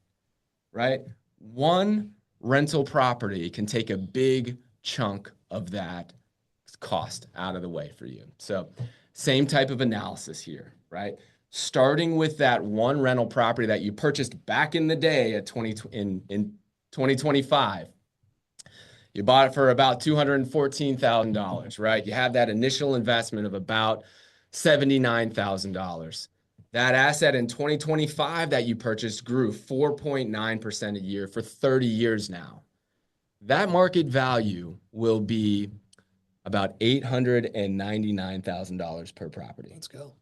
right? One rental property can take a big chunk of that cost out of the way for you. So same type of analysis here, right? Starting with that one rental property that you purchased back in the day at in 2025. You bought it for about $214,000, right? You have that initial investment of about $79,000. That asset in 2025 that you purchased grew 4.9% a year for 30 years now. That market value will be about $899,000 per property. Let's go.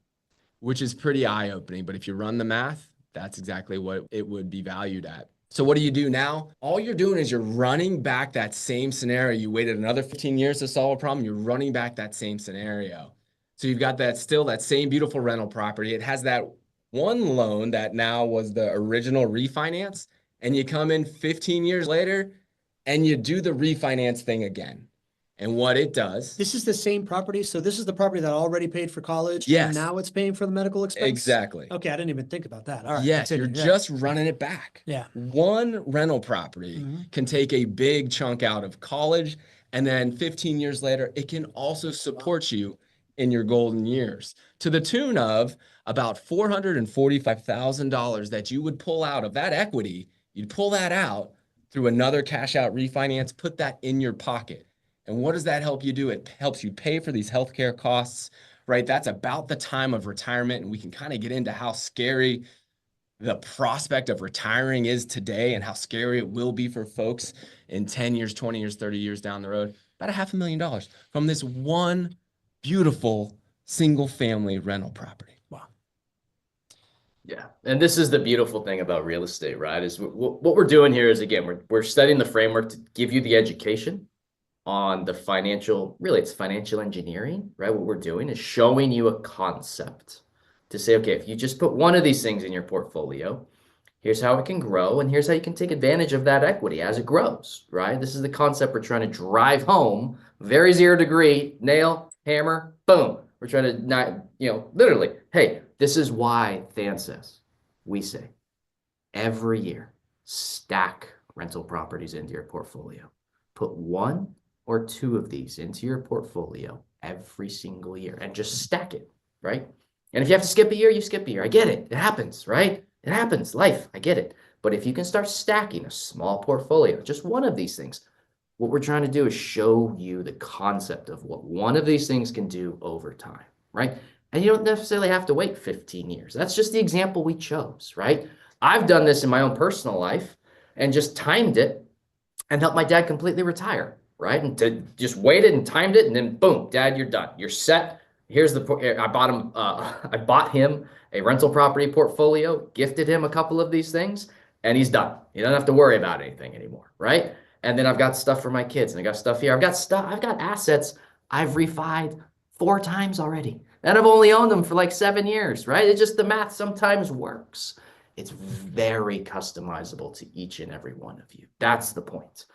Which is pretty eye-opening, but if you run the math, that's exactly what it would be valued at. So what do you do now? All you're doing is you're running back that same scenario. You waited another 15 years to solve a problem. You're running back that same scenario. So you've got that same beautiful rental property. It has that one loan that now was the original refinance. And you come in 15 years later and you do the refinance thing again. And what it does. This is the same property. So this is the property that already paid for college. Yes. And now it's paying for the medical expense. Exactly. Okay. I didn't even think about that. All right. Yes. You're just running it back. Yeah. One rental property can take a big chunk out of college. And then 15 years later, it can also support you in your golden years to the tune of about $445,000 that you would pull out of that equity. You'd pull that out through another cash out refinance, put that in your pocket. And what does that help you do? It helps you pay for these healthcare costs right? That's about the time of retirement. And we can kind of get into how scary the prospect of retiring is today and how scary it will be for folks in 10 years, 20 years, 30 years down the road. About $500,000 from this one beautiful single family rental property. Wow. Yeah. And this is the beautiful thing about real estate, right? Is what we're doing here is, again, we're studying the framework to give you the education on the financial, really it's financial engineering, right? What we're doing is showing you a concept to say, okay, if you just put one of these things in your portfolio, here's how it can grow, and here's how you can take advantage of that equity as it grows, right? This is the concept we're trying to drive home. Very 0 degree, nail, hammer, boom. We're trying to not, literally, hey, this is why Than says, we say, every year, stack rental properties into your portfolio. Put 1 or 2 of these into your portfolio every single year and just stack it, right? And if you have to skip a year, you skip a year. I get it. It happens, right? It happens. Life. I get it. But if you can start stacking a small portfolio, just one of these things, what we're trying to do is show you the concept of what one of these things can do over time, right? And you don't necessarily have to wait 15 years. That's just the example we chose, right? I've done this in my own personal life and just timed it and helped my dad completely retire, right? And just waited and timed it, and then boom, Dad, you're done. You're set. Here's I bought him a rental property portfolio, gifted him a couple of these things, and he's done. You don't have to worry about anything anymore, right? And then I've got stuff for my kids, and I got stuff here. I've got assets I've refied 4 times already. And I've only owned them for like 7 years, right? It's just the math sometimes works. It's very customizable to each and every one of you. That's the point.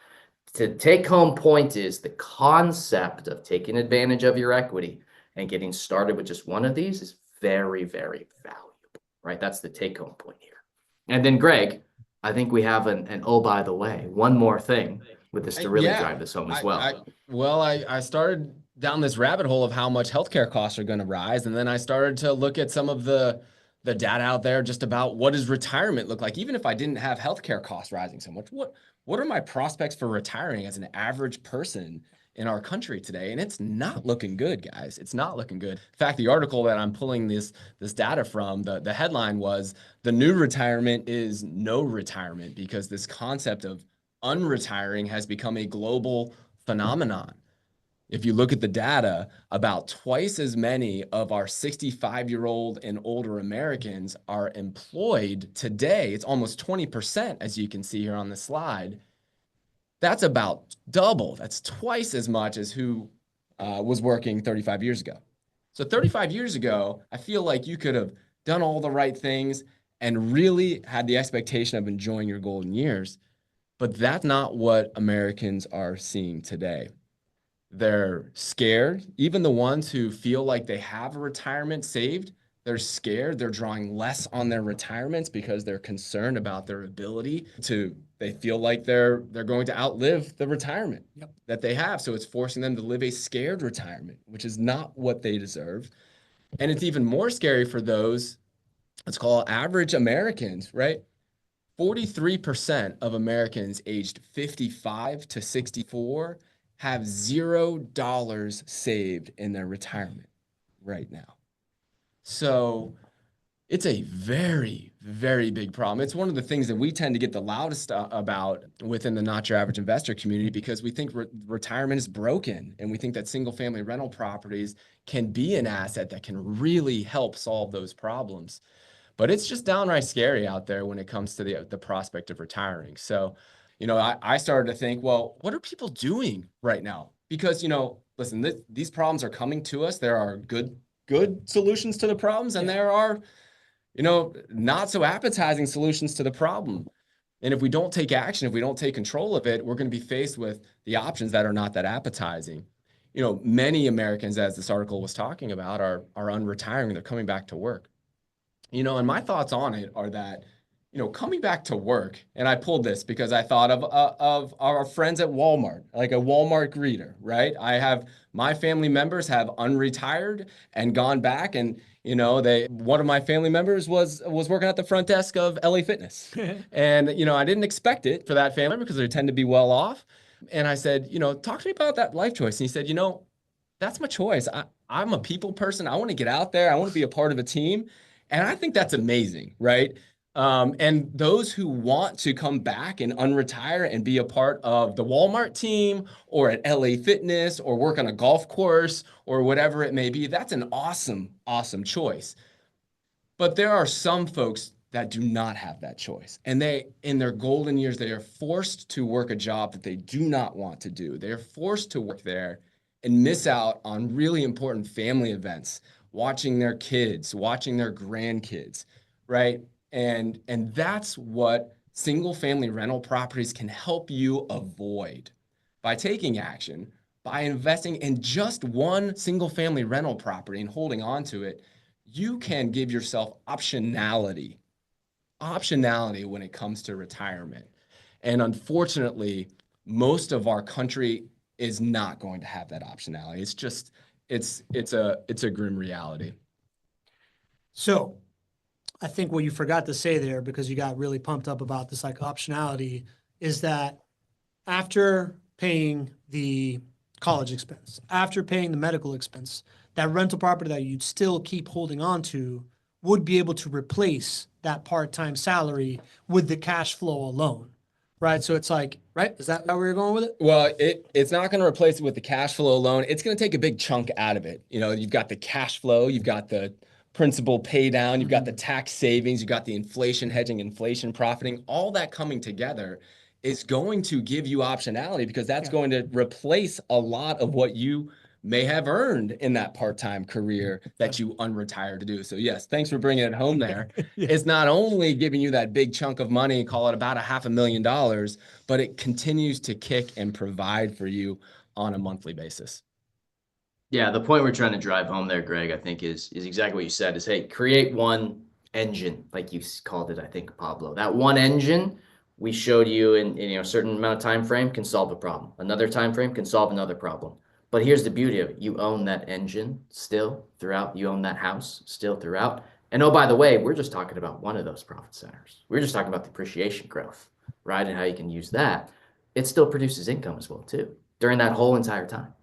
The take-home point is the concept of taking advantage of your equity and getting started with just one of these is very, very valuable, right? That's the take-home point here. And then, Greg, I think we have an oh, by the way, one more thing with this to really drive this home as well. I started down this rabbit hole of how much healthcare costs are going to rise. And then I started to look at some of the data out there just about what does retirement look like? Even if I didn't have healthcare costs rising so much, what are my prospects for retiring as an average person in our country today? And it's not looking good, guys. It's not looking good. In fact, the article that I'm pulling this data from, the headline was, the new retirement is no retirement, because this concept of unretiring has become a global phenomenon. If you look at the data, about twice as many of our 65-year-old and older Americans are employed today. It's almost 20%, as you can see here on the slide. That's about double. That's twice as much as who was working 35 years ago. So 35 years ago, I feel like you could have done all the right things and really had the expectation of enjoying your golden years. But that's not what Americans are seeing today. They're scared. Even the ones who feel like they have a retirement saved, they're scared. They're drawing less on their retirements because they're concerned about their ability to, they feel like they're going to outlive the retirement that they have. So it's forcing them to live a scared retirement, which is not what they deserve. And it's even more scary for those, let's call it average Americans, right? 43% of Americans aged 55 to 64 have $0 saved in their retirement right now. So it's a very, very big problem. It's one of the things that we tend to get the loudest about within the Not Your Average Investor community, because we think retirement is broken, and we think that single family rental properties can be an asset that can really help solve those problems. But it's just downright scary out there when it comes to the prospect of retiring. So, I started to think, well, what are people doing right now? Because, listen, these problems are coming to us. There are good solutions to the problems, and there are, not so appetizing solutions to the problem. And if we don't take action, if we don't take control of it, we're going to be faced with the options that are not that appetizing. Many Americans, as this article was talking about, are unretiring. They're coming back to work. And my thoughts on it are that, coming back to work, and I pulled this because I thought of our friends at Walmart, like a Walmart greeter, right? My family members have unretired and gone back, and one of my family members was working at the front desk of LA Fitness, and I didn't expect it for that family because they tend to be well off, and I said, talk to me about that life choice, and he said, that's my choice. I'm a people person. I want to get out there. I want to be a part of a team. And I think that's amazing, right? And those who want to come back and unretire and be a part of the Walmart team or at LA Fitness or work on a golf course or whatever it may be, that's an awesome, awesome choice. But there are some folks that do not have that choice. And they, in their golden years, they are forced to work a job that they do not want to do. They are forced to work there and miss out on really important family events, watching their kids, watching their grandkids, right? And that's what single family rental properties can help you avoid by taking action, by investing in just one single family rental property and holding on to it. You can give yourself optionality when it comes to retirement. And unfortunately, most of our country is not going to have that optionality. It's just, it's a grim reality. So I think what you forgot to say there, because you got really pumped up about this like optionality, is that after paying the college expense, after paying the medical expense, that rental property that you'd still keep holding on to would be able to replace that part-time salary with the cash flow alone, right? So it's like, right? Is that where you're going with it? Well, it's not going to replace it with the cash flow alone. It's going to take a big chunk out of it. You know, you've got the cash flow, you've got the principal pay down, you've got the tax savings, you've got the inflation hedging, inflation profiting, all that coming together is going to give you optionality because that's going to replace a lot of what you may have earned in that part-time career that you unretired to do. So yes, thanks for bringing it home there. It's not only giving you that big chunk of money, call it about $500,000, but it continues to kick and provide for you on a monthly basis. Yeah, the point we're trying to drive home there, Greg, I think is exactly what you said is, hey, create one engine, like you called it, I think, Pablo. That one engine we showed you in a certain amount of time frame can solve a problem. Another time frame can solve another problem. But here's the beauty of it. You own that engine still throughout. You own that house still throughout. And oh, by the way, we're just talking about one of those profit centers. We're just talking about the appreciation growth, right? And how you can use that. It still produces income as well, too, during that whole entire time,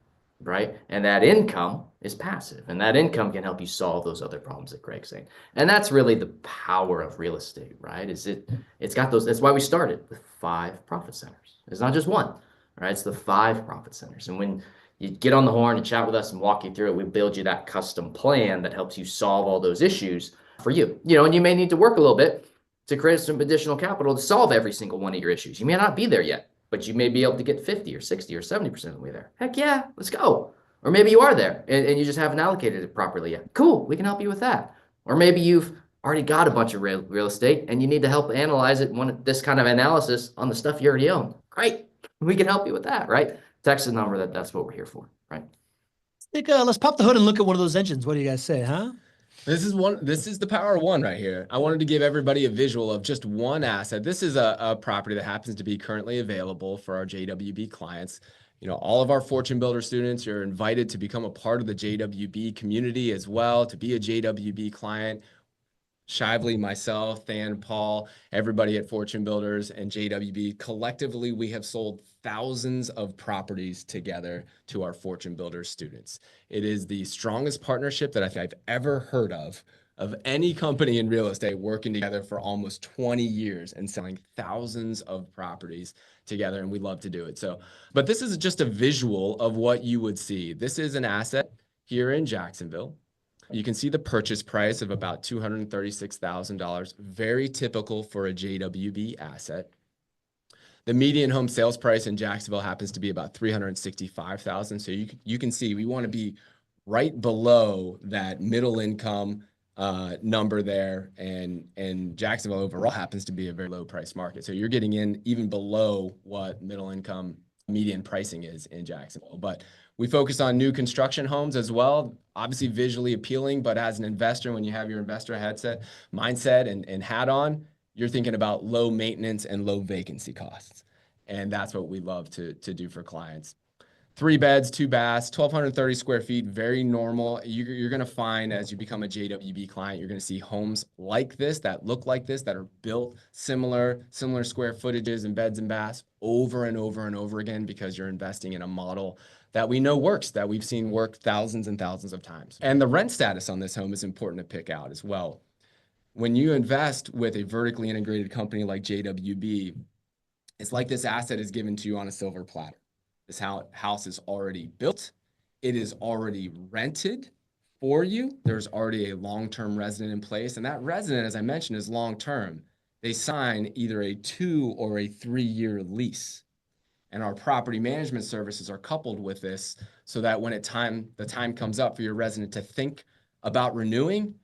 right? And that income is passive. And that income can help you solve those other problems that Greg's saying. And that's really the power of real estate, right? It's got those. That's why we started with 5 profit centers. It's not just one, right? It's the 5 profit centers. And when you get on the horn and chat with us and walk you through it, we build you that custom plan that helps you solve all those issues for you. And you may need to work a little bit to create some additional capital to solve every single one of your issues. You may not be there yet, but you may be able to get 50 or 60 or 70% of the way there. Heck yeah, let's go. Or maybe you are there and you just haven't allocated it properly yet. Cool, we can help you with that. Or maybe you've already got a bunch of real estate and you need to help analyze it, this kind of analysis on the stuff you already own. Great, we can help you with that, right? Text the number. That's what we're here for, right? Let's pop the hood and look at one of those engines. What do you guys say, huh? This is the power of one right here. I wanted to give everybody a visual of just one asset. This is a property that happens to be currently available for our JWB clients. All of our Fortune Builder students, you're invited to become a part of the JWB community as well, to be a JWB client. Shively, myself, Than, Paul, everybody at Fortune Builders and JWB, collectively, we have sold thousands of properties together to our Fortune Builders students. It is the strongest partnership that I've ever heard of any company in real estate working together for almost 20 years and selling thousands of properties together, and we love to do it. But this is just a visual of what you would see. This is an asset here in Jacksonville. You can see the purchase price of about $236,000, very typical for a JWB asset. The median home sales price in Jacksonville happens to be about $365,000. So you can see we want to be right below that middle income number there, and Jacksonville overall happens to be a very low price market. So you're getting in even below what middle income median pricing is in Jacksonville. But we focus on new construction homes as well, obviously visually appealing, but as an investor, when you have your investor mindset and hat on, you're thinking about low maintenance and low vacancy costs. And that's what we love to do for clients. 3 beds, 2 baths, 1,230 square feet, very normal. You're going to find as you become a JWB client, you're going to see homes like this, that look like this, that are built similar square footages and beds and baths over and over and over again, because you're investing in a model that we know works, that we've seen work thousands and thousands of times. And the rent status on this home is important to pick out as well. When you invest with a vertically integrated company like JWB, it's like this asset is given to you on a silver platter. This house is already built. It is already rented for you. There's already a long-term resident in place. And that resident, as I mentioned, is long-term. They sign either a 2 or a 3-year lease. And our property management services are coupled with this so that when the time comes up for your resident to think about renewing,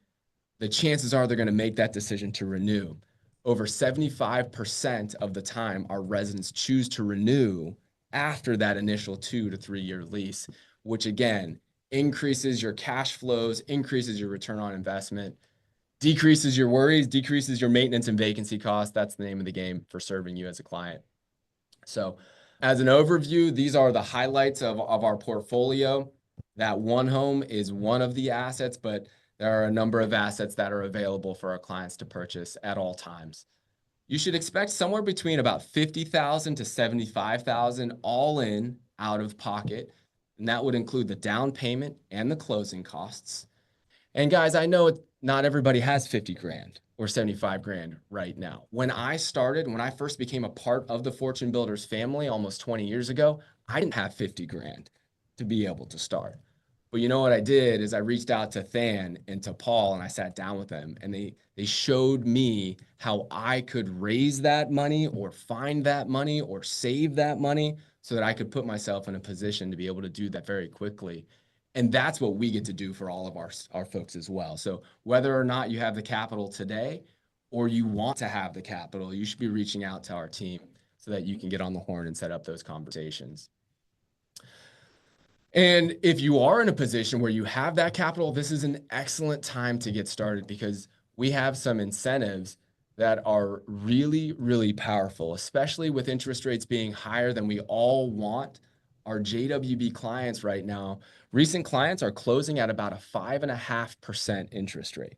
the chances are they're going to make that decision to renew. Over 75% of the time, our residents choose to renew after that initial 2 to 3 year lease, which again, increases your cash flows, increases your return on investment, decreases your worries, decreases your maintenance and vacancy costs. That's the name of the game for serving you as a client. So as an overview, these are the highlights of our portfolio. That one home is one of the assets, but there are a number of assets that are available for our clients to purchase at all times. You should expect somewhere between about $50,000 to $75,000 all in out of pocket. And that would include the down payment and the closing costs. And guys, I know not everybody has 50 grand or 75 grand right now. When I first became a part of the Fortune Builders family almost 20 years ago, I didn't have 50 grand to be able to start. But you know what I did is I reached out to Than and to Paul and I sat down with them and they showed me how I could raise that money or find that money or save that money so that I could put myself in a position to be able to do that very quickly. And that's what we get to do for all of our folks as well. So whether or not you have the capital today or you want to have the capital, you should be reaching out to our team so that you can get on the horn and set up those conversations. And if you are in a position where you have that capital, this is an excellent time to get started because we have some incentives that are really, really powerful, especially with interest rates being higher than we all want. Our JWB clients right now, recent clients are closing at about a 5.5% interest rate.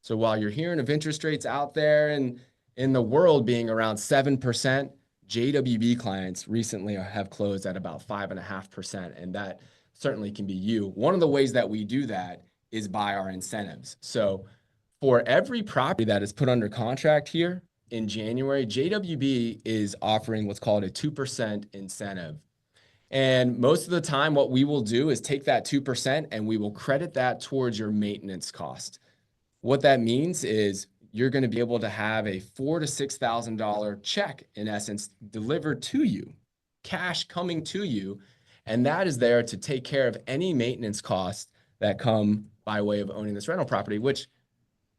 So while you're hearing of interest rates out there and in the world being around 7%, JWB clients recently have closed at about 5.5%, and that certainly can be you. One of the ways that we do that is by our incentives. So for every property that is put under contract here in January, JWB is offering what's called a 2% incentive. And most of the time, what we will do is take that 2% and we will credit that towards your maintenance cost. What that means is you're going to be able to have a $4,000 to $6,000 check, in essence, delivered to you, cash coming to you. And that is there to take care of any maintenance costs that come by way of owning this rental property, which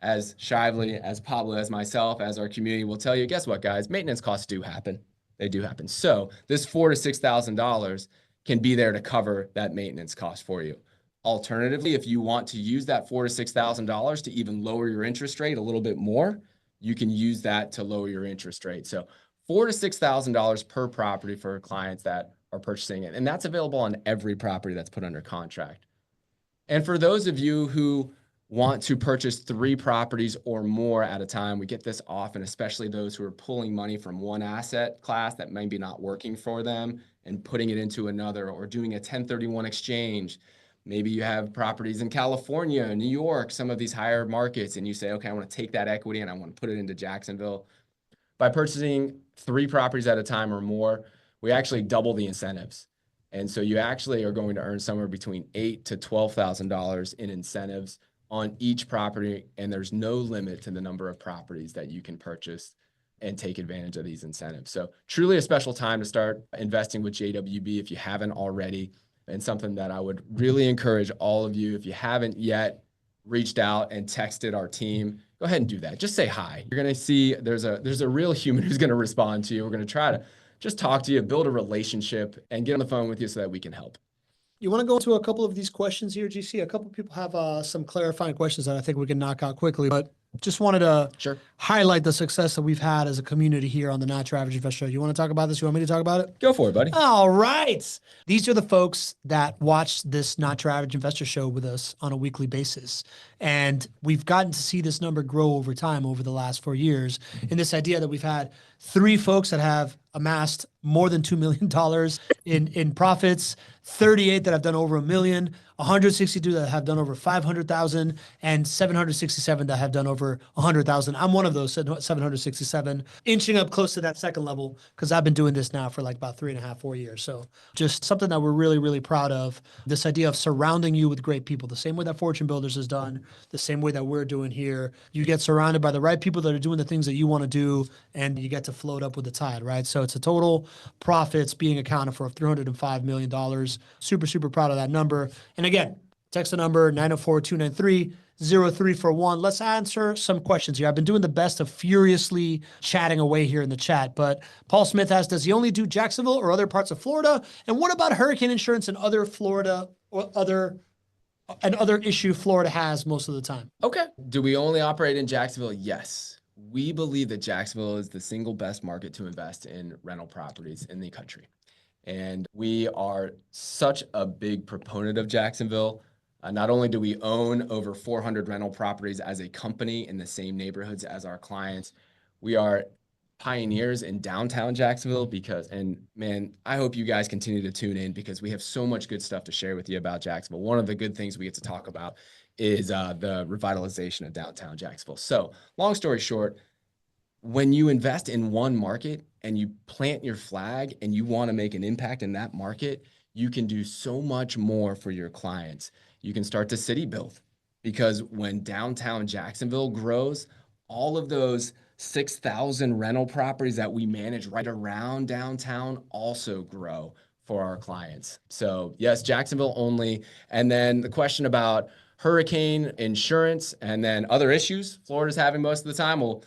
as Shively, as Pablo, as myself, as our community will tell you, guess what, guys? Maintenance costs do happen. They do happen. So this $4,000 to $6,000 can be there to cover that maintenance cost for you. Alternatively, if you want to use that $4,000 to $6,000 to even lower your interest rate a little bit more, you can use that to lower your interest rate. So $4,000 to $6,000 per property for clients that are purchasing it. And that's available on every property that's put under contract. And for those of you who want to purchase 3 properties or more at a time, we get this often, especially those who are pulling money from one asset class that may be not working for them and putting it into another, or doing a 1031 exchange. Maybe you have properties in California, New York, some of these higher markets, and you say, okay, I want to take that equity and I want to put it into Jacksonville. By purchasing 3 properties at a time or more, we actually double the incentives. And so you actually are going to earn somewhere between $8,000 to $12,000 in incentives on each property, and there's no limit to the number of properties that you can purchase and take advantage of these incentives. So truly a special time to start investing with JWB if you haven't already, and something that I would really encourage all of you, if you haven't yet reached out and texted our team, go ahead and do that. Just say hi. You're going to see there's a real human who's going to respond to you. We're going to try to just talk to you, build a relationship, and get on the phone with you so that we can help. You want to go into a couple of these questions here, GC? A couple of people have some clarifying questions that I think we can knock out quickly, but just wanted to highlight the success that we've had as a community here on the Not Your Average Investor Show. You want to talk about this? You want me to talk about it? Go for it, buddy. All right. These are the folks that watch this Not Your Average Investor Show with us on a weekly basis. And we've gotten to see this number grow over time over the last 4 years. And this idea that we've had 3 folks that have amassed more than $2 million in profits, 38 that have done over $1 million, 162 that have done over 500,000, and 767 that have done over 100,000. I'm one of those 767, inching up close to that second level because I've been doing this now for like about 3.5, 4 years. So just something that we're really, really proud of. This idea of surrounding you with great people, the same way that Fortune Builders has done, the same way that we're doing here. You get surrounded by the right people that are doing the things that you want to do, and you get to float up with the tide, right? So it's a total profits being accounted for of $305 million. Super, super proud of that number. And again, text the number 904-293-0341. Let's answer some questions here. I've been doing the best of furiously chatting away here in the chat, but Paul Smith asks, does he only do Jacksonville or other parts of Florida? And what about hurricane insurance and other Florida or other issue Florida has most of the time? Okay. Do we only operate in Jacksonville? Yes. We believe that Jacksonville is the single best market to invest in rental properties in the country. And we are such a big proponent of Jacksonville. Not only do we own over 400 rental properties as a company in the same neighborhoods as our clients, we are pioneers in downtown Jacksonville and man, I hope you guys continue to tune in because we have so much good stuff to share with you about Jacksonville. One of the good things we get to talk about is the revitalization of downtown Jacksonville. So long story short, when you invest in one market and you plant your flag and you want to make an impact in that market, you can do so much more for your clients. You can start to city build because when downtown Jacksonville grows, all of those 6,000 rental properties that we manage right around downtown also grow for our clients. So yes, Jacksonville only. And then the question about hurricane insurance and then other issues Florida's having most of the time. Well,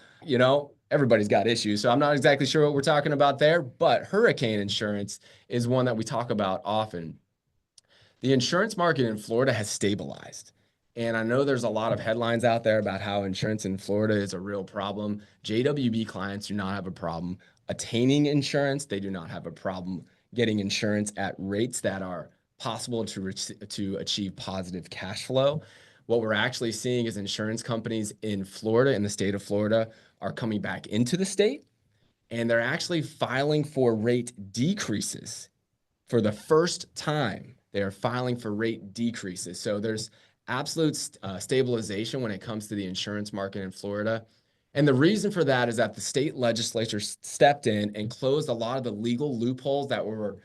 everybody's got issues. So I'm not exactly sure what we're talking about there, but hurricane insurance is one that we talk about often. The insurance market in Florida has stabilized. And I know there's a lot of headlines out there about how insurance in Florida is a real problem. JWB clients do not have a problem attaining insurance. They do not have a problem getting insurance at rates that are possible to achieve positive cash flow. What we're actually seeing is insurance companies in Florida, in the state of Florida, are coming back into the state, and they're actually filing for rate decreases. For the first time, they are filing for rate decreases. So there's absolute stabilization when it comes to the insurance market in Florida. And the reason for that is that the state legislature stepped in and closed a lot of the legal loopholes that were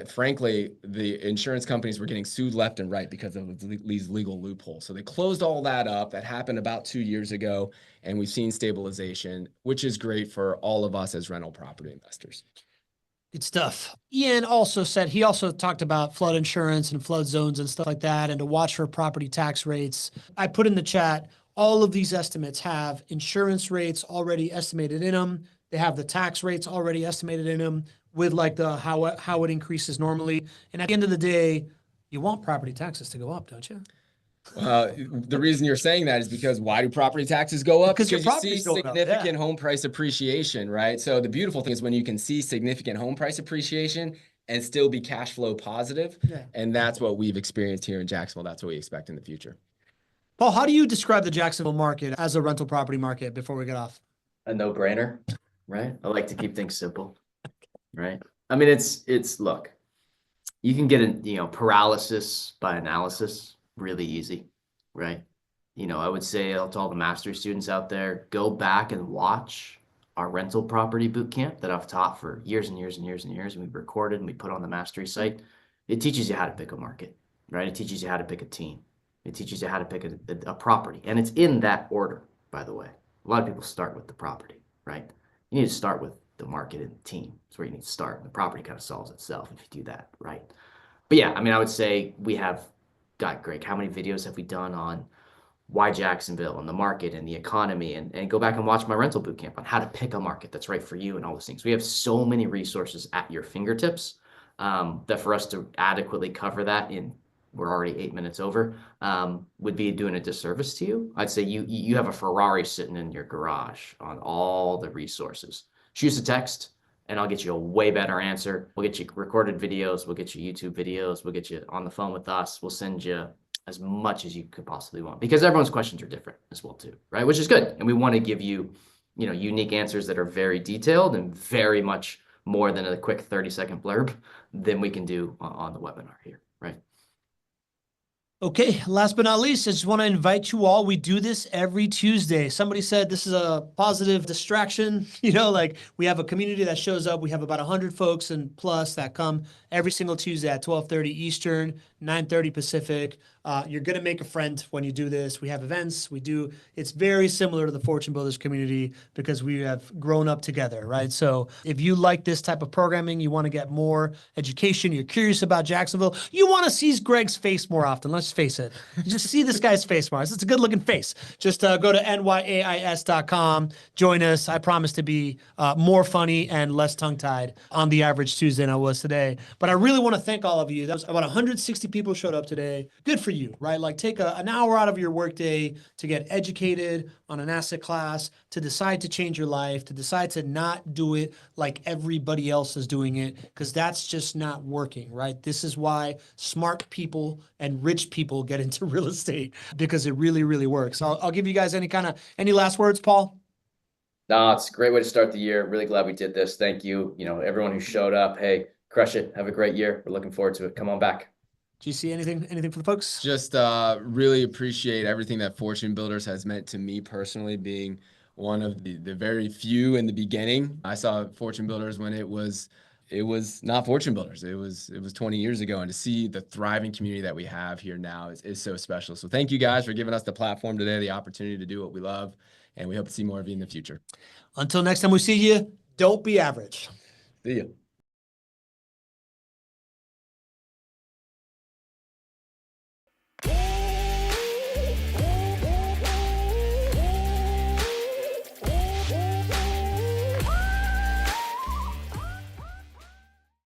frankly, the insurance companies were getting sued left and right because of these legal loopholes. So they closed all that up. That happened about 2 years ago, and we've seen stabilization, which is great for all of us as rental property investors. Good stuff. Ian also said, he also talked about flood insurance and flood zones and stuff like that, and to watch for property tax rates. I put in the chat, all of these estimates have insurance rates already estimated in them. They have the tax rates already estimated in them with like the how it increases normally. And at the end of the day, you want property taxes to go up, don't you? The reason you're saying that is because why do property taxes go up? Because you see significant home price appreciation, right? So the beautiful thing is when you can see significant home price appreciation and still be cash flow positive. Yeah. And that's what we've experienced here in Jacksonville. That's what we expect in the future. Paul, how do you describe the Jacksonville market as a rental property market before we get off? A no-brainer, right? I like to keep things simple, right? I mean, it's look, you can get paralysis by analysis really easy, right? I would say to all the master's students out there, go back and watch our rental property boot camp that I've taught for years and years and years and years, and we've recorded and we put on the mastery site. It teaches you how to pick a market, right? It teaches you how to pick a team. It teaches you how to pick a property, and it's in that order, by the way. A lot of people start with the property, right? You need to start with the market and the team. That's where you need to start. The property kind of solves itself if you do that, right? But yeah, I mean, I would say we have got, Greg, how many videos have we done on why Jacksonville and the market and the economy, and go back and watch my rental bootcamp on how to pick a market that's right for you and all those things. We have so many resources at your fingertips that for us to adequately cover that we're already 8 minutes over, would be doing a disservice to you. I'd say you have a Ferrari sitting in your garage on all the resources. Shoot us a text and I'll get you a way better answer. We'll get you recorded videos. We'll get you YouTube videos. We'll get you on the phone with us. We'll send you as much as you could possibly want because everyone's questions are different as well too, right? Which is good. And we want to give you, unique answers that are very detailed and very much more than a quick 30-second blurb than we can do on the webinar here, right? Okay, last but not least, I just want to invite you all. We do this every Tuesday. Somebody said this is a positive distraction. Like we have a community that shows up. We have about 100 folks and plus that come every single Tuesday at 12:30 Eastern, 9:30 Pacific. You're going to make a friend when you do this. We have events. It's very similar to the Fortune Builders community because we have grown up together, right? So if you like this type of programming, you want to get more education, you're curious about Jacksonville, you want to see Gregg's face more often. Let's face it. Just see this guy's face more. It's a good looking face. Just go to nyais.com. Join us. I promise to be more funny and less tongue-tied on the average Tuesday than I was today. But I really want to thank all of you. That was about 160 people showed up today. Good for you, right? Like take an hour out of your workday to get educated on an asset class, to decide to change your life, to decide to not do it like everybody else is doing it, because that's just not working, right? This is why smart people and rich people get into real estate, because it really, really works. I'll give you guys any last words, Paul? No, it's a great way to start the year. Really glad we did this. Thank you. Everyone who showed up. Hey, crush it. Have a great year. We're looking forward to it. Come on back. GC, anything for the folks? Just really appreciate everything that Fortune Builders has meant to me personally, being one of the very few in the beginning. I saw Fortune Builders when it was not Fortune Builders. It was 20 years ago, and to see the thriving community that we have here now is so special. So thank you guys for giving us the platform today, the opportunity to do what we love, and we hope to see more of you in the future. Until next time we see you, don't be average. See you.